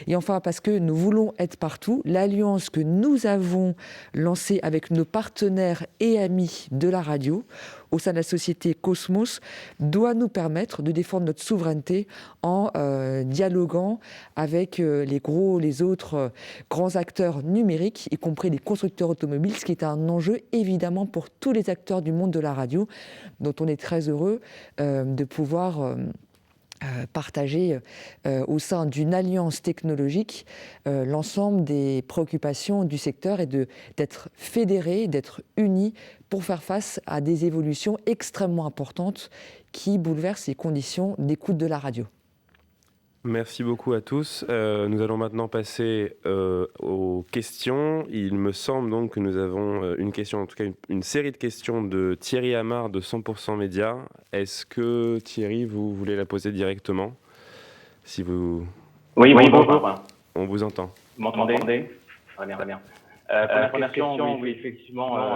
Et enfin, parce que nous voulons être partout, l'alliance que nous avons lancée avec nos partenaires et amis de la radio au sein de la société Cosmos doit nous permettre de défendre notre souveraineté en dialoguant avec les autres grands acteurs numériques, y compris les constructeurs automobiles, ce qui est un enjeu évidemment pour tous les acteurs du monde de la radio, dont on est très heureux de pouvoir partager au sein d'une alliance technologique l'ensemble des préoccupations du secteur et d'être fédérés, d'être unis pour faire face à des évolutions extrêmement importantes qui bouleversent les conditions d'écoute de la radio. Merci beaucoup à tous. Nous allons maintenant passer aux questions. Il me semble donc que nous avons une question, en tout cas une série de questions de Thierry Amar de 100% Média. Est-ce que Thierry, vous voulez la poser directement ? Si vous... Oui, bonjour. On vous entend. Vous m'entendez ? Très bien. Première question, oui, effectivement,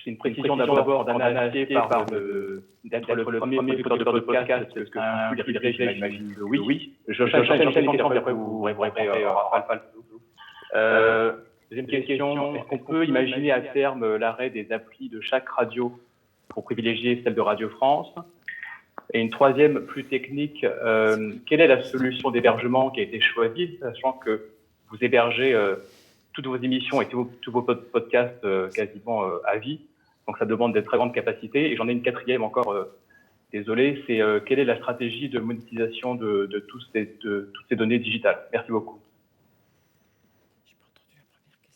c'est une précision d'abord d'Anna Astier d'être le premier producteur de podcast. Est-ce que vous le j'imagine que oui. Je cherche une question, puis après vous répondrez. Deuxième question, est-ce qu'on peut imaginer à terme l'arrêt des applis de chaque radio pour privilégier celle de Radio France ? Et une troisième, plus technique, quelle est la solution d'hébergement qui a été choisie, sachant que vous hébergez toutes vos émissions et tous vos podcasts quasiment à vie, donc ça demande de très grandes capacités. Et j'en ai une quatrième encore, désolé, c'est quelle est la stratégie de monétisation de toutes ces données digitales ? Merci beaucoup.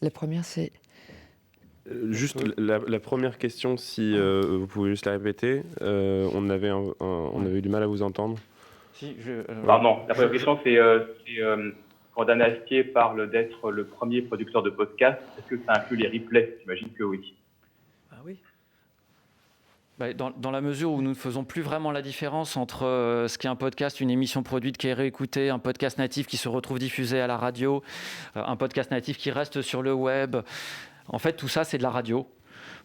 La première, c'est... Juste la première question, si vous pouvez juste la répéter. On avait eu du mal à vous entendre. Pardon, la première question, c'est quand Anna Astier parle d'être le premier producteur de podcast, est-ce que ça inclut les replays ? J'imagine que oui. Ah oui. Dans la mesure où nous ne faisons plus vraiment la différence entre ce qu'est un podcast, une émission produite qui est réécoutée, un podcast natif qui se retrouve diffusé à la radio, un podcast natif qui reste sur le web. En fait, tout ça, c'est de la radio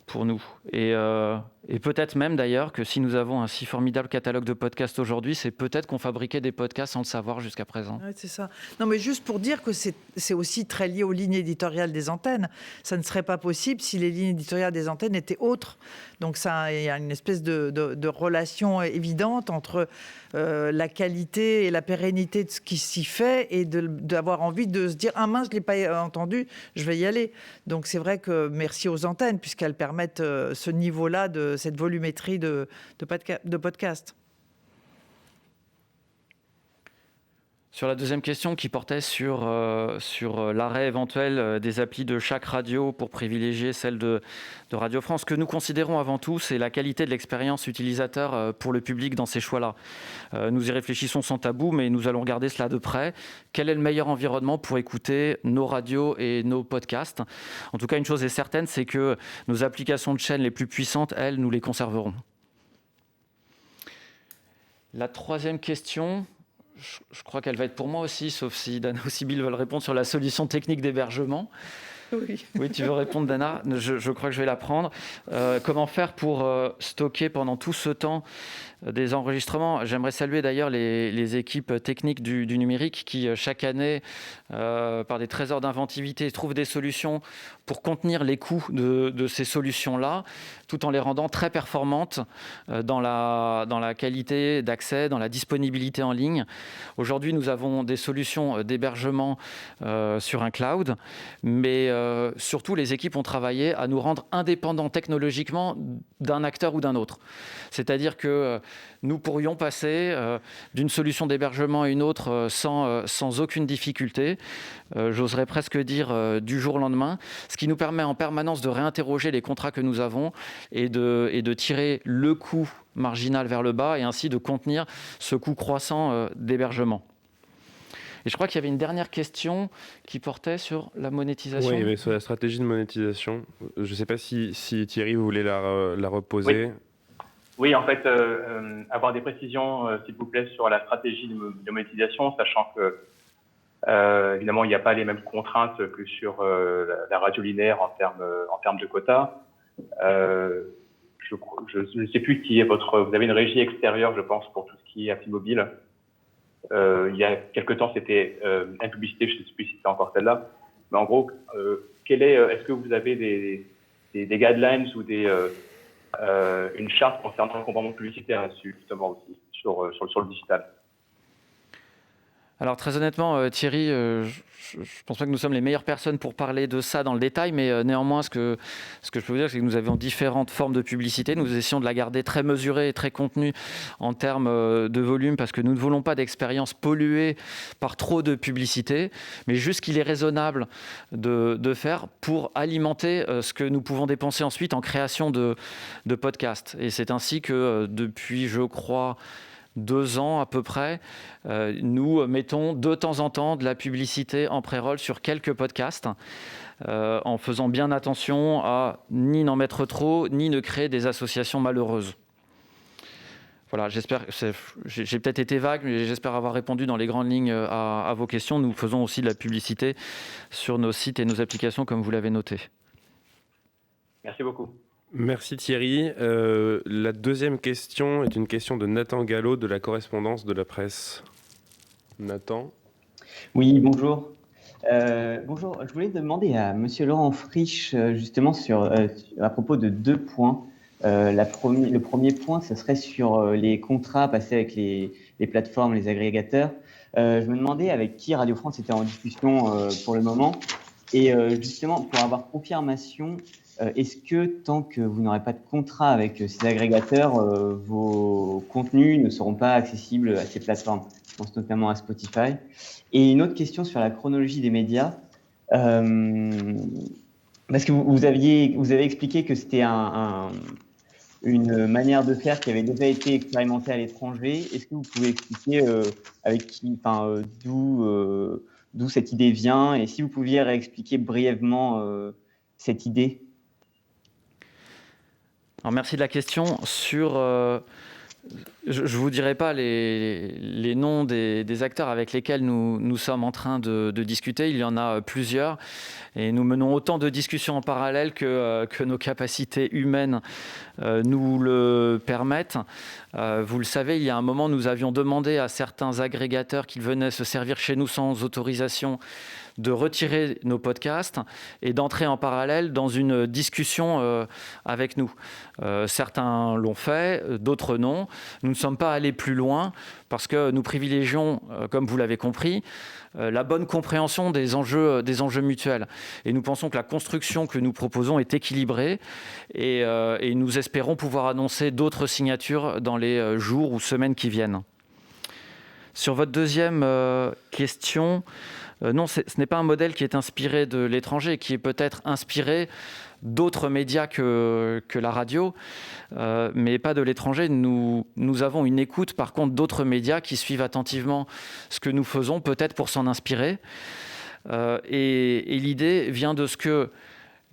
pour nous. Et peut-être même d'ailleurs que si nous avons un si formidable catalogue de podcasts aujourd'hui, c'est peut-être qu'on fabriquait des podcasts sans le savoir jusqu'à présent. Oui, c'est ça. Non, mais juste pour dire que c'est aussi très lié aux lignes éditoriales des antennes. Ça ne serait pas possible si les lignes éditoriales des antennes étaient autres. Donc il y a une espèce de relation évidente entre la qualité et la pérennité de ce qui s'y fait et d'avoir envie de se dire « Ah mince, je ne l'ai pas entendu, je vais y aller ». Donc c'est vrai que merci aux antennes puisqu'elles permettent ce niveau-là de cette volumétrie de podcast. Sur la deuxième question qui portait sur l'arrêt éventuel des applis de chaque radio pour privilégier celle de Radio France, ce que nous considérons avant tout, c'est la qualité de l'expérience utilisateur pour le public dans ces choix-là. Nous y réfléchissons sans tabou, mais nous allons regarder cela de près. Quel est le meilleur environnement pour écouter nos radios et nos podcasts ? En tout cas, une chose est certaine, c'est que nos applications de chaîne les plus puissantes, elles, nous les conserverons. La troisième question... Je crois qu'elle va être pour moi aussi, sauf si Dana ou Sybille veulent répondre sur la solution technique d'hébergement. Oui, tu veux répondre, Dana ? Je crois que je vais la prendre. Comment faire pour stocker pendant tout ce temps des enregistrements ? J'aimerais saluer d'ailleurs les équipes techniques du numérique qui, chaque année, par des trésors d'inventivité, trouvent des solutions pour contenir les coûts de ces solutions-là, tout en les rendant très performantes dans la qualité d'accès, dans la disponibilité en ligne. Aujourd'hui, nous avons des solutions d'hébergement sur un cloud, mais surtout, les équipes ont travaillé à nous rendre indépendants technologiquement d'un acteur ou d'un autre. C'est-à-dire que nous pourrions passer d'une solution d'hébergement à une autre sans aucune difficulté, j'oserais presque dire du jour au lendemain, ce qui nous permet en permanence de réinterroger les contrats que nous avons et de tirer le coût marginal vers le bas et ainsi de contenir ce coût croissant d'hébergement. Et je crois qu'il y avait une dernière question qui portait sur la monétisation. Oui, mais sur la stratégie de monétisation. Je ne sais pas si Thierry, vous voulez la reposer. Oui, en fait, avoir des précisions, s'il vous plaît, sur la stratégie de monétisation, sachant que, évidemment, il n'y a pas les mêmes contraintes que sur la radio linéaire en termes de quotas. Je ne sais plus qui est vous avez une régie extérieure, je pense, pour tout ce qui est appli mobile. Il y a quelques temps, c'était une publicité, je ne sais plus si c'était encore celle-là. Mais en gros, est-ce que vous avez des guidelines ou une charte concernant le comportement publicitaire là-dessus, justement aussi, sur le digital? Alors très honnêtement, Thierry, je ne pense pas que nous sommes les meilleures personnes pour parler de ça dans le détail, mais néanmoins, ce que je peux vous dire, c'est que nous avons différentes formes de publicité. Nous essayons de la garder très mesurée et très contenue en termes de volume, parce que nous ne voulons pas d'expérience polluée par trop de publicité, mais juste qu'il est raisonnable de faire pour alimenter ce que nous pouvons dépenser ensuite en création de podcasts. Et c'est ainsi que depuis, je crois, 2 ans à peu près, nous mettons de temps en temps de la publicité en pré-roll sur quelques podcasts, en faisant bien attention à ni n'en mettre trop, ni ne créer des associations malheureuses. Voilà, j'espère, j'ai peut-être été vague, mais j'espère avoir répondu dans les grandes lignes à vos questions. Nous faisons aussi de la publicité sur nos sites et nos applications, comme vous l'avez noté. Merci beaucoup. Merci Thierry. La deuxième question est une question de Nathan Gallo de la correspondance de la presse. Nathan. Oui, bonjour. Bonjour, je voulais demander à Monsieur Laurent Frisch justement à propos de 2 points. Le premier point, ce serait sur les contrats passés avec les plateformes, les agrégateurs. Je me demandais avec qui Radio France était en discussion pour le moment. Et justement, pour avoir confirmation, est-ce que tant que vous n'aurez pas de contrat avec ces agrégateurs, vos contenus ne seront pas accessibles à ces plateformes? Je pense notamment à Spotify. Et une autre question sur la chronologie des médias. Parce que vous avez expliqué que c'était une manière de faire qui avait déjà été expérimentée à l'étranger. Est-ce que vous pouvez expliquer d'où cette idée vient, et si vous pouviez réexpliquer brièvement cette idée? Alors, merci de la question. Je ne vous dirai pas les noms des acteurs avec lesquels nous sommes en train de discuter. Il y en a plusieurs et nous menons autant de discussions en parallèle que nos capacités humaines nous le permettent. Vous le savez, il y a un moment, nous avions demandé à certains agrégateurs qu'ils venaient se servir chez nous sans autorisation de retirer nos podcasts et d'entrer en parallèle dans une discussion avec nous. Certains l'ont fait, d'autres non. Nous ne sommes pas allés plus loin parce que nous privilégions, comme vous l'avez compris, la bonne compréhension des enjeux mutuels. Et nous pensons que la construction que nous proposons est équilibrée et nous espérons pouvoir annoncer d'autres signatures dans les jours ou semaines qui viennent. Sur votre deuxième question, non, ce n'est pas un modèle qui est inspiré de l'étranger, qui est peut-être inspiré d'autres médias que la radio, mais pas de l'étranger. Nous avons une écoute, par contre, d'autres médias qui suivent attentivement ce que nous faisons, peut-être pour s'en inspirer. Et l'idée vient de ce que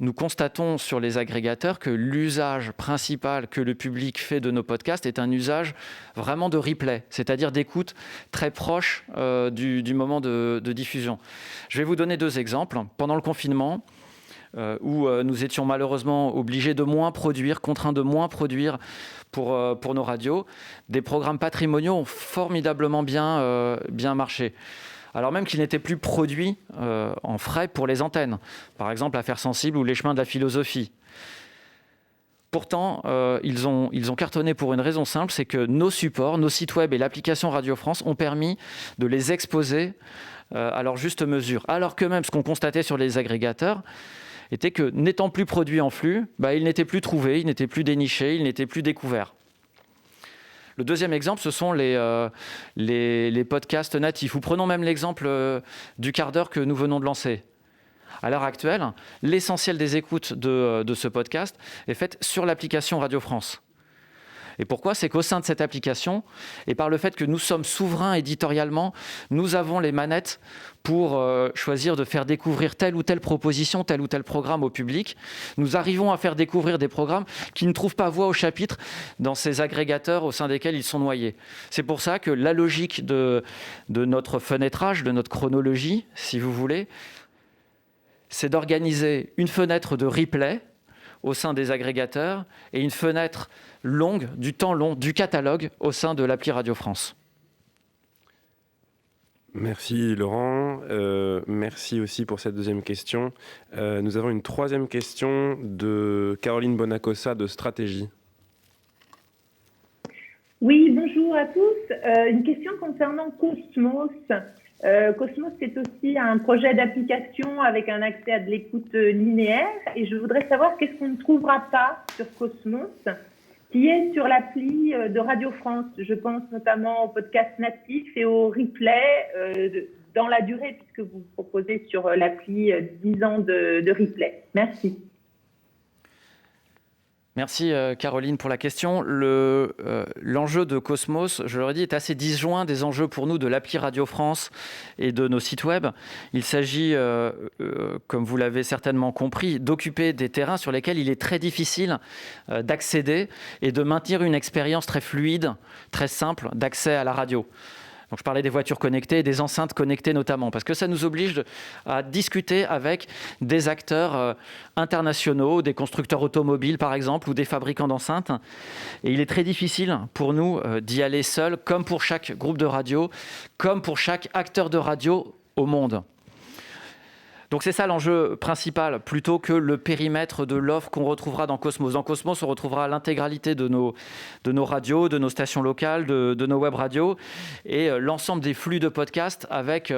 nous constatons sur les agrégateurs, que l'usage principal que le public fait de nos podcasts est un usage vraiment de replay, c'est-à-dire d'écoute très proche du moment de diffusion. Je vais vous donner 2 exemples. Pendant le confinement, où nous étions malheureusement obligés de moins produire, contraints de moins produire pour nos radios, des programmes patrimoniaux ont formidablement bien marché. Alors même qu'ils n'étaient plus produits en frais pour les antennes. Par exemple, Affaires sensibles ou Les chemins de la philosophie. Pourtant, ils ont cartonné pour une raison simple, c'est que nos supports, nos sites web et l'application Radio France ont permis de les exposer à leur juste mesure. Alors que même ce qu'on constatait sur les agrégateurs était que n'étant plus produit en flux, il n'était plus trouvé, il n'était plus déniché, il n'était plus découvert. Le deuxième exemple, ce sont les podcasts natifs. Ou prenons même l'exemple du quart d'heure que nous venons de lancer. À l'heure actuelle, l'essentiel des écoutes de ce podcast est fait sur l'application Radio France. Et pourquoi ? C'est qu'au sein de cette application, et par le fait que nous sommes souverains éditorialement, nous avons les manettes pour choisir de faire découvrir telle ou telle proposition, tel ou tel programme au public. Nous arrivons à faire découvrir des programmes qui ne trouvent pas voix au chapitre dans ces agrégateurs au sein desquels ils sont noyés. C'est pour ça que la logique de notre fenêtrage, de notre chronologie, si vous voulez, c'est d'organiser une fenêtre de replay au sein des agrégateurs et une fenêtre longue, du temps long, du catalogue au sein de l'appli Radio France. Merci Laurent, merci aussi pour cette deuxième question. Nous avons une troisième question de Caroline Bonacossa de Stratégie. Oui, bonjour à tous. Une question concernant Cosmos. Cosmos, c'est aussi un projet d'application avec un accès à de l'écoute linéaire. Et je voudrais savoir qu'est-ce qu'on ne trouvera pas sur Cosmos, qui est sur l'appli de Radio France. Je pense notamment au podcast natif et au replay dans la durée, puisque vous proposez sur l'appli 10 ans de replay. Merci. Merci Caroline pour la question. L'enjeu de Cosmos, je l'aurais dit, est assez disjoint des enjeux pour nous de l'appli Radio France et de nos sites web. Il s'agit, comme vous l'avez certainement compris, d'occuper des terrains sur lesquels il est très difficile d'accéder et de maintenir une expérience très fluide, très simple d'accès à la radio. Donc je parlais des voitures connectées et des enceintes connectées notamment, parce que ça nous oblige à discuter avec des acteurs internationaux, des constructeurs automobiles par exemple, ou des fabricants d'enceintes. Et il est très difficile pour nous d'y aller seul, comme pour chaque groupe de radio, comme pour chaque acteur de radio au monde. Donc c'est ça l'enjeu principal, plutôt que le périmètre de l'offre qu'on retrouvera dans Cosmos. Dans Cosmos, on retrouvera l'intégralité de nos radios, de nos stations locales, de nos web radios, et l'ensemble des flux de podcasts avec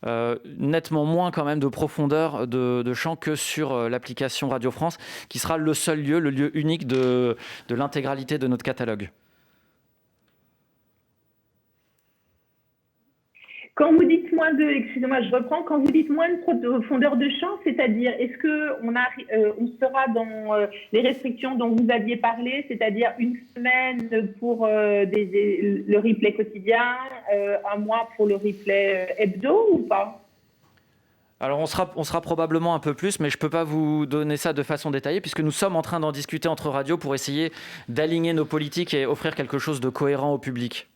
nettement moins quand même de profondeur de champ que sur l'application Radio France, qui sera le seul lieu, le lieu unique de l'intégralité de notre catalogue. Quand vous dites moins de, excusez-moi, je reprends, quand vous dites moins de profondeur de champ, c'est-à-dire, est-ce qu'on sera dans les restrictions dont vous aviez parlé, c'est-à-dire une semaine pour le replay quotidien, un mois pour le replay hebdo ou pas ? Alors on sera probablement un peu plus, mais je ne peux pas vous donner ça de façon détaillée, puisque nous sommes en train d'en discuter entre radios pour essayer d'aligner nos politiques et offrir quelque chose de cohérent au public.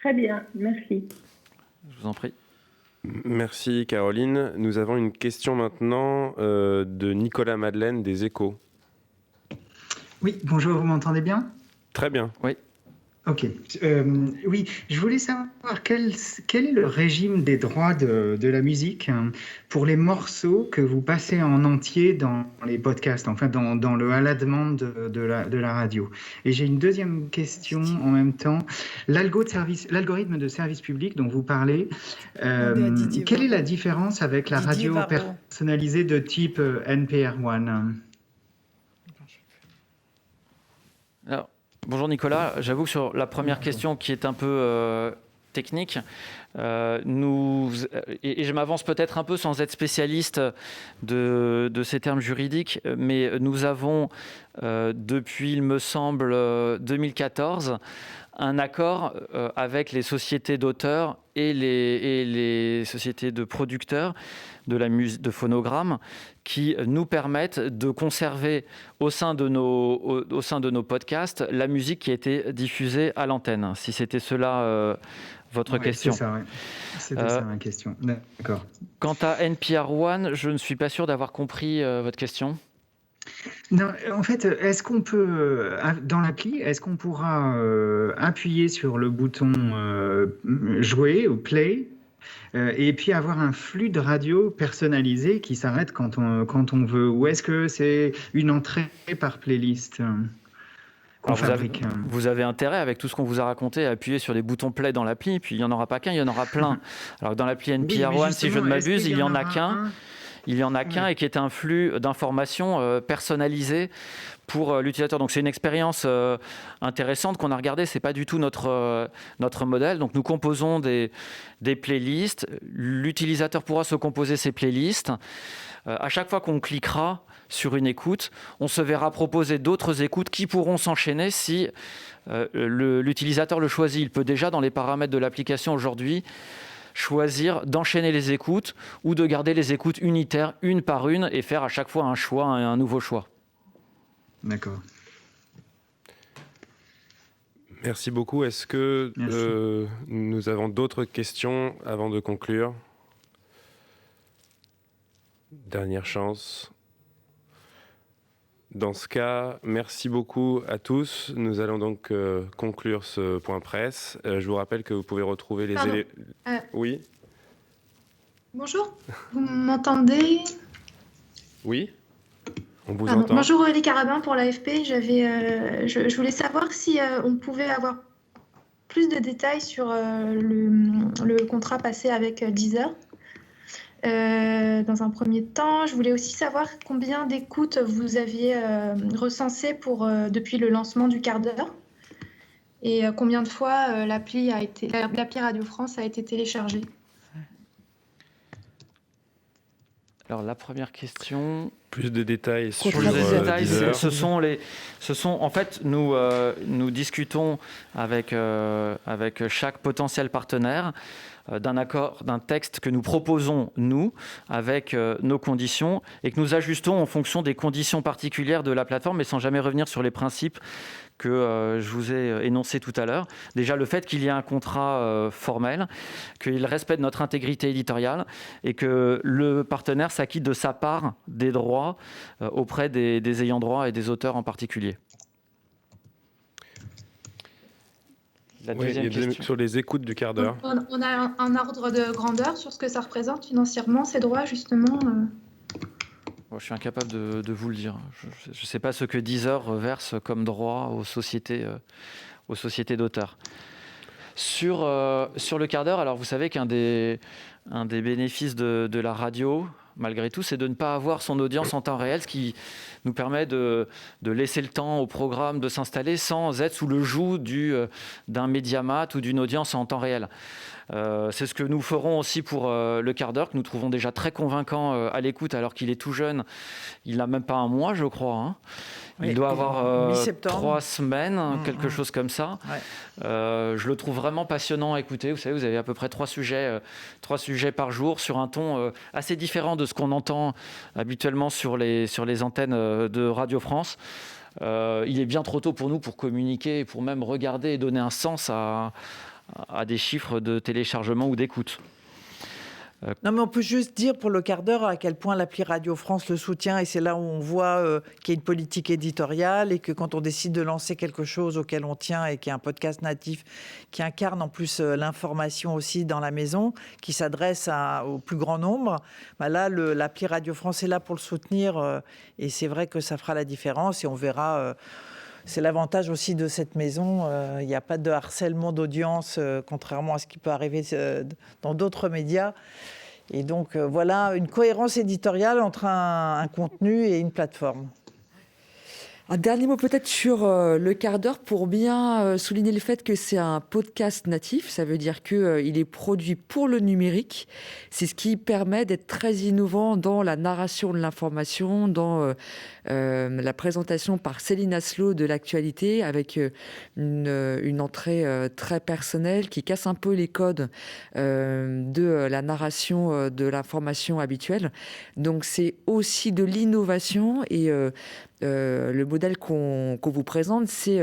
Très bien, merci. Je vous en prie. Merci Caroline. Nous avons une question maintenant de Nicolas Madeleine des Échos. Oui, bonjour, vous m'entendez bien ? Très bien. Oui. Ok. Oui, je voulais savoir quel est le régime des droits de la musique pour les morceaux que vous passez en entier dans les podcasts, enfin dans le à la demande de la radio. Et j'ai une deuxième question en même temps. L'algorithme de service public dont vous parlez, quelle est la différence avec la radio personnalisée de type NPR One ? Alors, bonjour Nicolas, j'avoue que sur la première question qui est un peu technique, et je m'avance peut-être un peu sans être spécialiste de ces termes juridiques, mais nous avons depuis, il me semble, 2014, un accord avec les sociétés d'auteurs et les sociétés de producteurs de phonogrammes qui nous permettent de conserver au sein de nos podcasts la musique qui a été diffusée à l'antenne. Si c'était cela votre question. C'est ça, oui. C'était ça ma question. D'accord. Quant à NPR One, je ne suis pas sûr d'avoir compris votre question. Non, en fait, est-ce qu'on peut, dans l'appli, est-ce qu'on pourra appuyer sur le bouton jouer ou play et puis avoir un flux de radio personnalisé qui s'arrête quand on veut, ou est-ce que c'est une entrée par playlist ? qu'on fabrique. Vous avez intérêt, avec tout ce qu'on vous a raconté, à appuyer sur les boutons play dans l'appli, puis il n'y en aura pas qu'un, il y en aura plein. Alors dans l'appli NPR One, si je ne m'abuse, il n'y en a qu'un. Il n'y en a qu'un et qui est un flux d'informations personnalisé pour l'utilisateur. Donc c'est une expérience intéressante qu'on a regardée. Ce n'est pas du tout notre modèle. Donc nous composons des playlists. L'utilisateur pourra se composer ses playlists. À chaque fois qu'on cliquera sur une écoute, on se verra proposer d'autres écoutes qui pourront s'enchaîner si l'utilisateur le choisit. Il peut déjà, dans les paramètres de l'application aujourd'hui, choisir d'enchaîner les écoutes ou de garder les écoutes unitaires, une par une, et faire à chaque fois un nouveau choix. D'accord. Merci beaucoup. Est-ce que nous avons d'autres questions avant de conclure? Dernière chance. Dans ce cas, merci beaucoup à tous. Nous allons donc conclure ce point presse. Je vous rappelle que vous pouvez retrouver les éléments... Oui. Bonjour, vous m'entendez? Oui, on vous entend. Bonjour Aurélie Carabin pour l'AFP. Je voulais savoir si on pouvait avoir plus de détails sur le contrat passé avec Deezer. Dans un premier temps, je voulais aussi savoir combien d'écoutes vous aviez recensées depuis le lancement du quart d'heure et combien de fois l'appli Radio France a été téléchargée. Alors la première question... Plus de détails sur Deezer. En fait, nous discutons avec chaque potentiel partenaire d'un texte que nous proposons, nous, avec nos conditions, et que nous ajustons en fonction des conditions particulières de la plateforme, mais sans jamais revenir sur les principes que je vous ai énoncés tout à l'heure. Déjà, le fait qu'il y ait un contrat formel, qu'il respecte notre intégrité éditoriale, et que le partenaire s'acquitte de sa part des droits auprès des ayants droit et des auteurs en particulier. La deuxième question. Sur les écoutes du quart d'heure. On a un ordre de grandeur sur ce que ça représente financièrement, ces droits, justement Je suis incapable de vous le dire. Je ne sais pas ce que Deezer reverse comme droit aux sociétés d'auteurs. Sur le quart d'heure, alors vous savez qu'un des bénéfices de la radio, malgré tout, c'est de ne pas avoir son audience en temps réel, ce qui nous permet de laisser le temps au programme de s'installer sans être sous le joug d'un Mediamat ou d'une audience en temps réel. C'est ce que nous ferons aussi pour le quart d'heure, que nous trouvons déjà très convaincant à l'écoute, alors qu'il est tout jeune. Il n'a même pas un mois, je crois. Hein. Il doit avoir 3 semaines, quelque chose comme ça. Ouais. Je le trouve vraiment passionnant à écouter. Vous savez, vous avez à peu près 3 sujets par jour sur un ton assez différent de ce qu'on entend habituellement sur les antennes de Radio France. Il est bien trop tôt pour nous pour communiquer et pour même regarder et donner un sens à des chiffres de téléchargement ou d'écoute. Non, mais on peut juste dire pour le quart d'heure à quel point l'appli Radio France le soutient, et c'est là où on voit qu'il y a une politique éditoriale et que quand on décide de lancer quelque chose auquel on tient et qui est un podcast natif qui incarne en plus l'information aussi dans la maison, qui s'adresse au plus grand nombre, là l'appli Radio France est là pour le soutenir et c'est vrai que ça fera la différence et on verra... C'est l'avantage aussi de cette maison. Il n'y a pas de harcèlement d'audience, contrairement à ce qui peut arriver dans d'autres médias. Et donc, voilà une cohérence éditoriale entre un contenu et une plateforme. Un dernier mot peut-être sur le quart d'heure pour bien souligner le fait que c'est un podcast natif. Ça veut dire qu'il est produit pour le numérique. C'est ce qui permet d'être très innovant dans la narration de l'information, dans la présentation par Céline Asselot de l'actualité, avec une entrée très personnelle qui casse un peu les codes de la narration de l'information habituelle. Donc c'est aussi de l'innovation et le modèle qu'on vous présente, c'est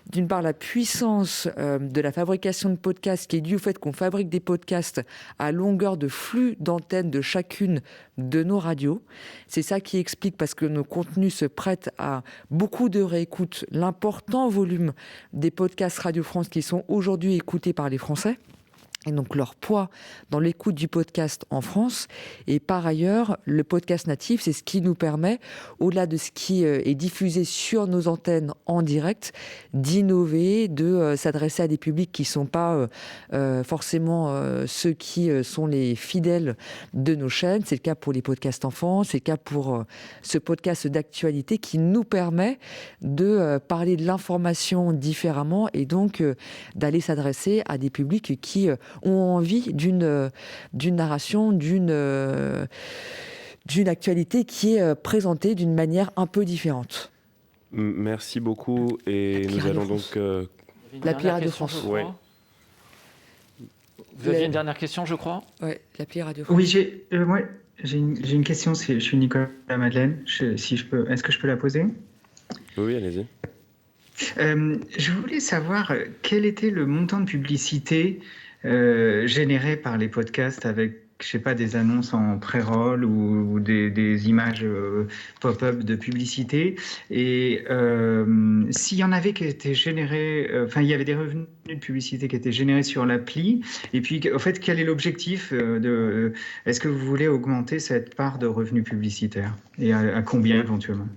d'une part la puissance de la fabrication de podcasts qui est due au fait qu'on fabrique des podcasts à longueur de flux d'antenne de chacune de nos radios. C'est ça qui explique, parce que nos contenus se prêtent à beaucoup de réécoutes, l'important volume des podcasts Radio France qui sont aujourd'hui écoutés par les Français. et donc leur poids dans l'écoute du podcast en France. Et par ailleurs, le podcast natif, c'est ce qui nous permet, au-delà de ce qui est diffusé sur nos antennes en direct, d'innover, de s'adresser à des publics qui ne sont pas forcément ceux qui sont les fidèles de nos chaînes. C'est le cas pour les podcasts enfants, c'est le cas pour ce podcast d'actualité qui nous permet de parler de l'information différemment et donc d'aller s'adresser à des publics qui ont envie d'une narration, d'une actualité qui est présentée d'une manière un peu différente. Merci beaucoup. Et nous allons donc... L'appli Radio France. Ouais. Vous aviez une dernière question, je crois ? Oui, l'appli Radio France. Oui, j'ai une question. Je suis Nicolas Madeleine. Est-ce que je peux la poser ? Oui, allez-y. Je voulais savoir quel était le montant de publicité généré par les podcasts avec, je sais pas, des annonces en pré-roll ou des images pop-up de publicité. Et s'il y en avait qui étaient générés, il y avait des revenus de publicité qui étaient générés sur l'appli. Et puis, en fait, quel est l'objectif est-ce que vous voulez augmenter cette part de revenus publicitaires et à combien éventuellement ?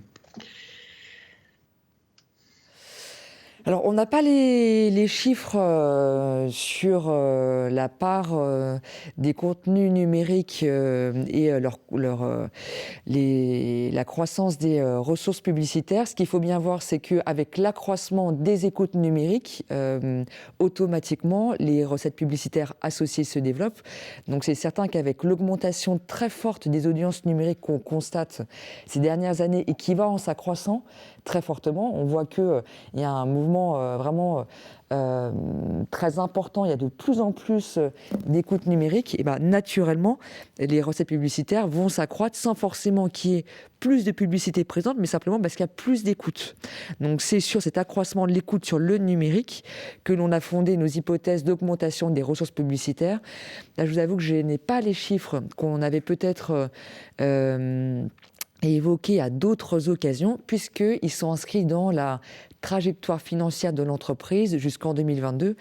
Alors, on n'a pas les chiffres sur la part des contenus numériques et la croissance des ressources publicitaires. Ce qu'il faut bien voir, c'est qu'avec l'accroissement des écoutes numériques, automatiquement, les recettes publicitaires associées se développent. Donc, c'est certain qu'avec l'augmentation très forte des audiences numériques qu'on constate ces dernières années et qui va en s'accroissant très fortement, on voit qu'il y a un mouvement vraiment très important. Il y a de plus en plus d'écoutes numériques. Et naturellement, les recettes publicitaires vont s'accroître sans forcément qu'il y ait plus de publicité présente, mais simplement parce qu'il y a plus d'écoutes. Donc c'est sur cet accroissement de l'écoute sur le numérique que l'on a fondé nos hypothèses d'augmentation des ressources publicitaires. Là, je vous avoue que je n'ai pas les chiffres qu'on avait peut-être évoqués à d'autres occasions, puisqu'ils sont inscrits dans la trajectoire financière de l'entreprise jusqu'en 2022,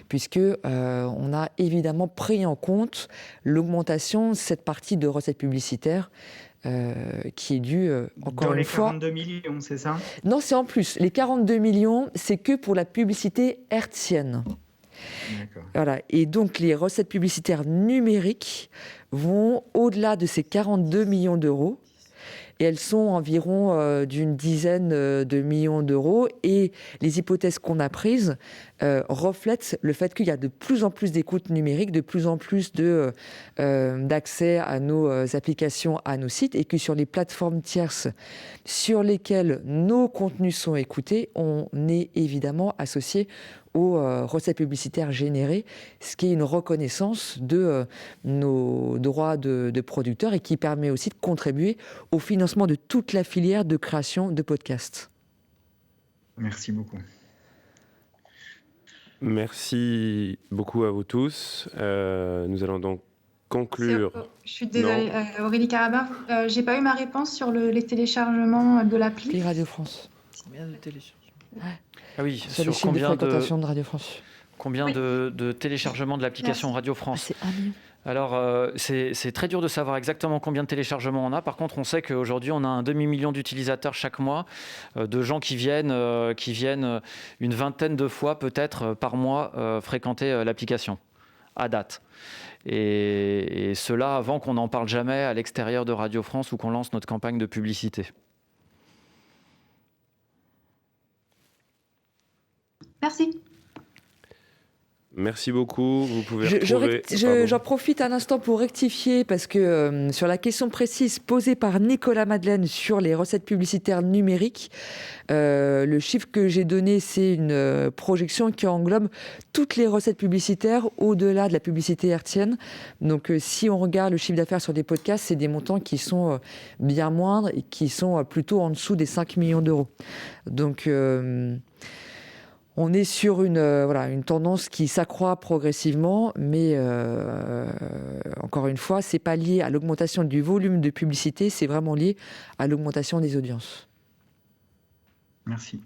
puisqu'on a évidemment pris en compte l'augmentation de cette partie de recettes publicitaires qui est due, encore une fois... Dans les 42 millions, c'est ça ? Non, c'est en plus. Les 42 millions, c'est que pour la publicité hertzienne. D'accord. Voilà. Et donc, les recettes publicitaires numériques vont au-delà de ces 42 millions d'euros. Et elles sont environ d'une dizaine de millions d'euros. Et les hypothèses qu'on a prises reflètent le fait qu'il y a de plus en plus d'écoutes numériques, de plus en plus d'accès à nos applications, à nos sites, et que sur les plateformes tierces sur lesquelles nos contenus sont écoutés, on est évidemment associé aux recettes publicitaires générées, ce qui est une reconnaissance de nos droits de producteurs et qui permet aussi de contribuer au financement de toute la filière de création de podcasts. Merci beaucoup. Merci beaucoup à vous tous. Nous allons donc conclure. Je suis désolée, Aurélie Carabin, j'ai pas eu ma réponse sur les téléchargements de l'appli. Radio France. Combien de téléchargements ? Ouais. Ah oui, sur les chiffres de fréquentation de Radio France. Combien de téléchargements de l'application Radio France ? C'est 1 million. Alors, c'est très dur de savoir exactement combien de téléchargements on a. Par contre, on sait qu'aujourd'hui, on a un demi-million d'utilisateurs chaque mois, de gens qui viennent une vingtaine de fois peut-être par mois fréquenter l'application, à date. Et cela avant qu'on n'en parle jamais à l'extérieur de Radio France ou qu'on lance notre campagne de publicité. Merci. Merci beaucoup. Vous pouvez retrouver... J'en profite un instant pour rectifier parce que sur la question précise posée par Nicolas Madeleine sur les recettes publicitaires numériques, le chiffre que j'ai donné, c'est une projection qui englobe toutes les recettes publicitaires au-delà de la publicité hertzienne. Donc si on regarde le chiffre d'affaires sur des podcasts, c'est des montants qui sont bien moindres et qui sont plutôt en dessous des 5 millions d'euros. Donc... on est sur une tendance qui s'accroît progressivement, mais encore une fois, ce n'est pas lié à l'augmentation du volume de publicité, c'est vraiment lié à l'augmentation des audiences. Merci.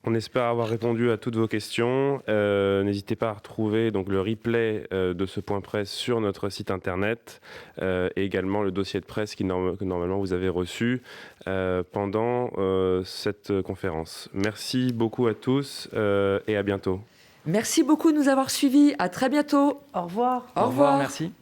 On espère avoir répondu à toutes vos questions. N'hésitez pas à retrouver donc, le replay de ce point presse sur notre site internet et également le dossier de presse que normalement vous avez reçu pendant cette conférence. Merci beaucoup à tous et à bientôt. Merci beaucoup de nous avoir suivis. À très bientôt. Au revoir. Au revoir. Merci.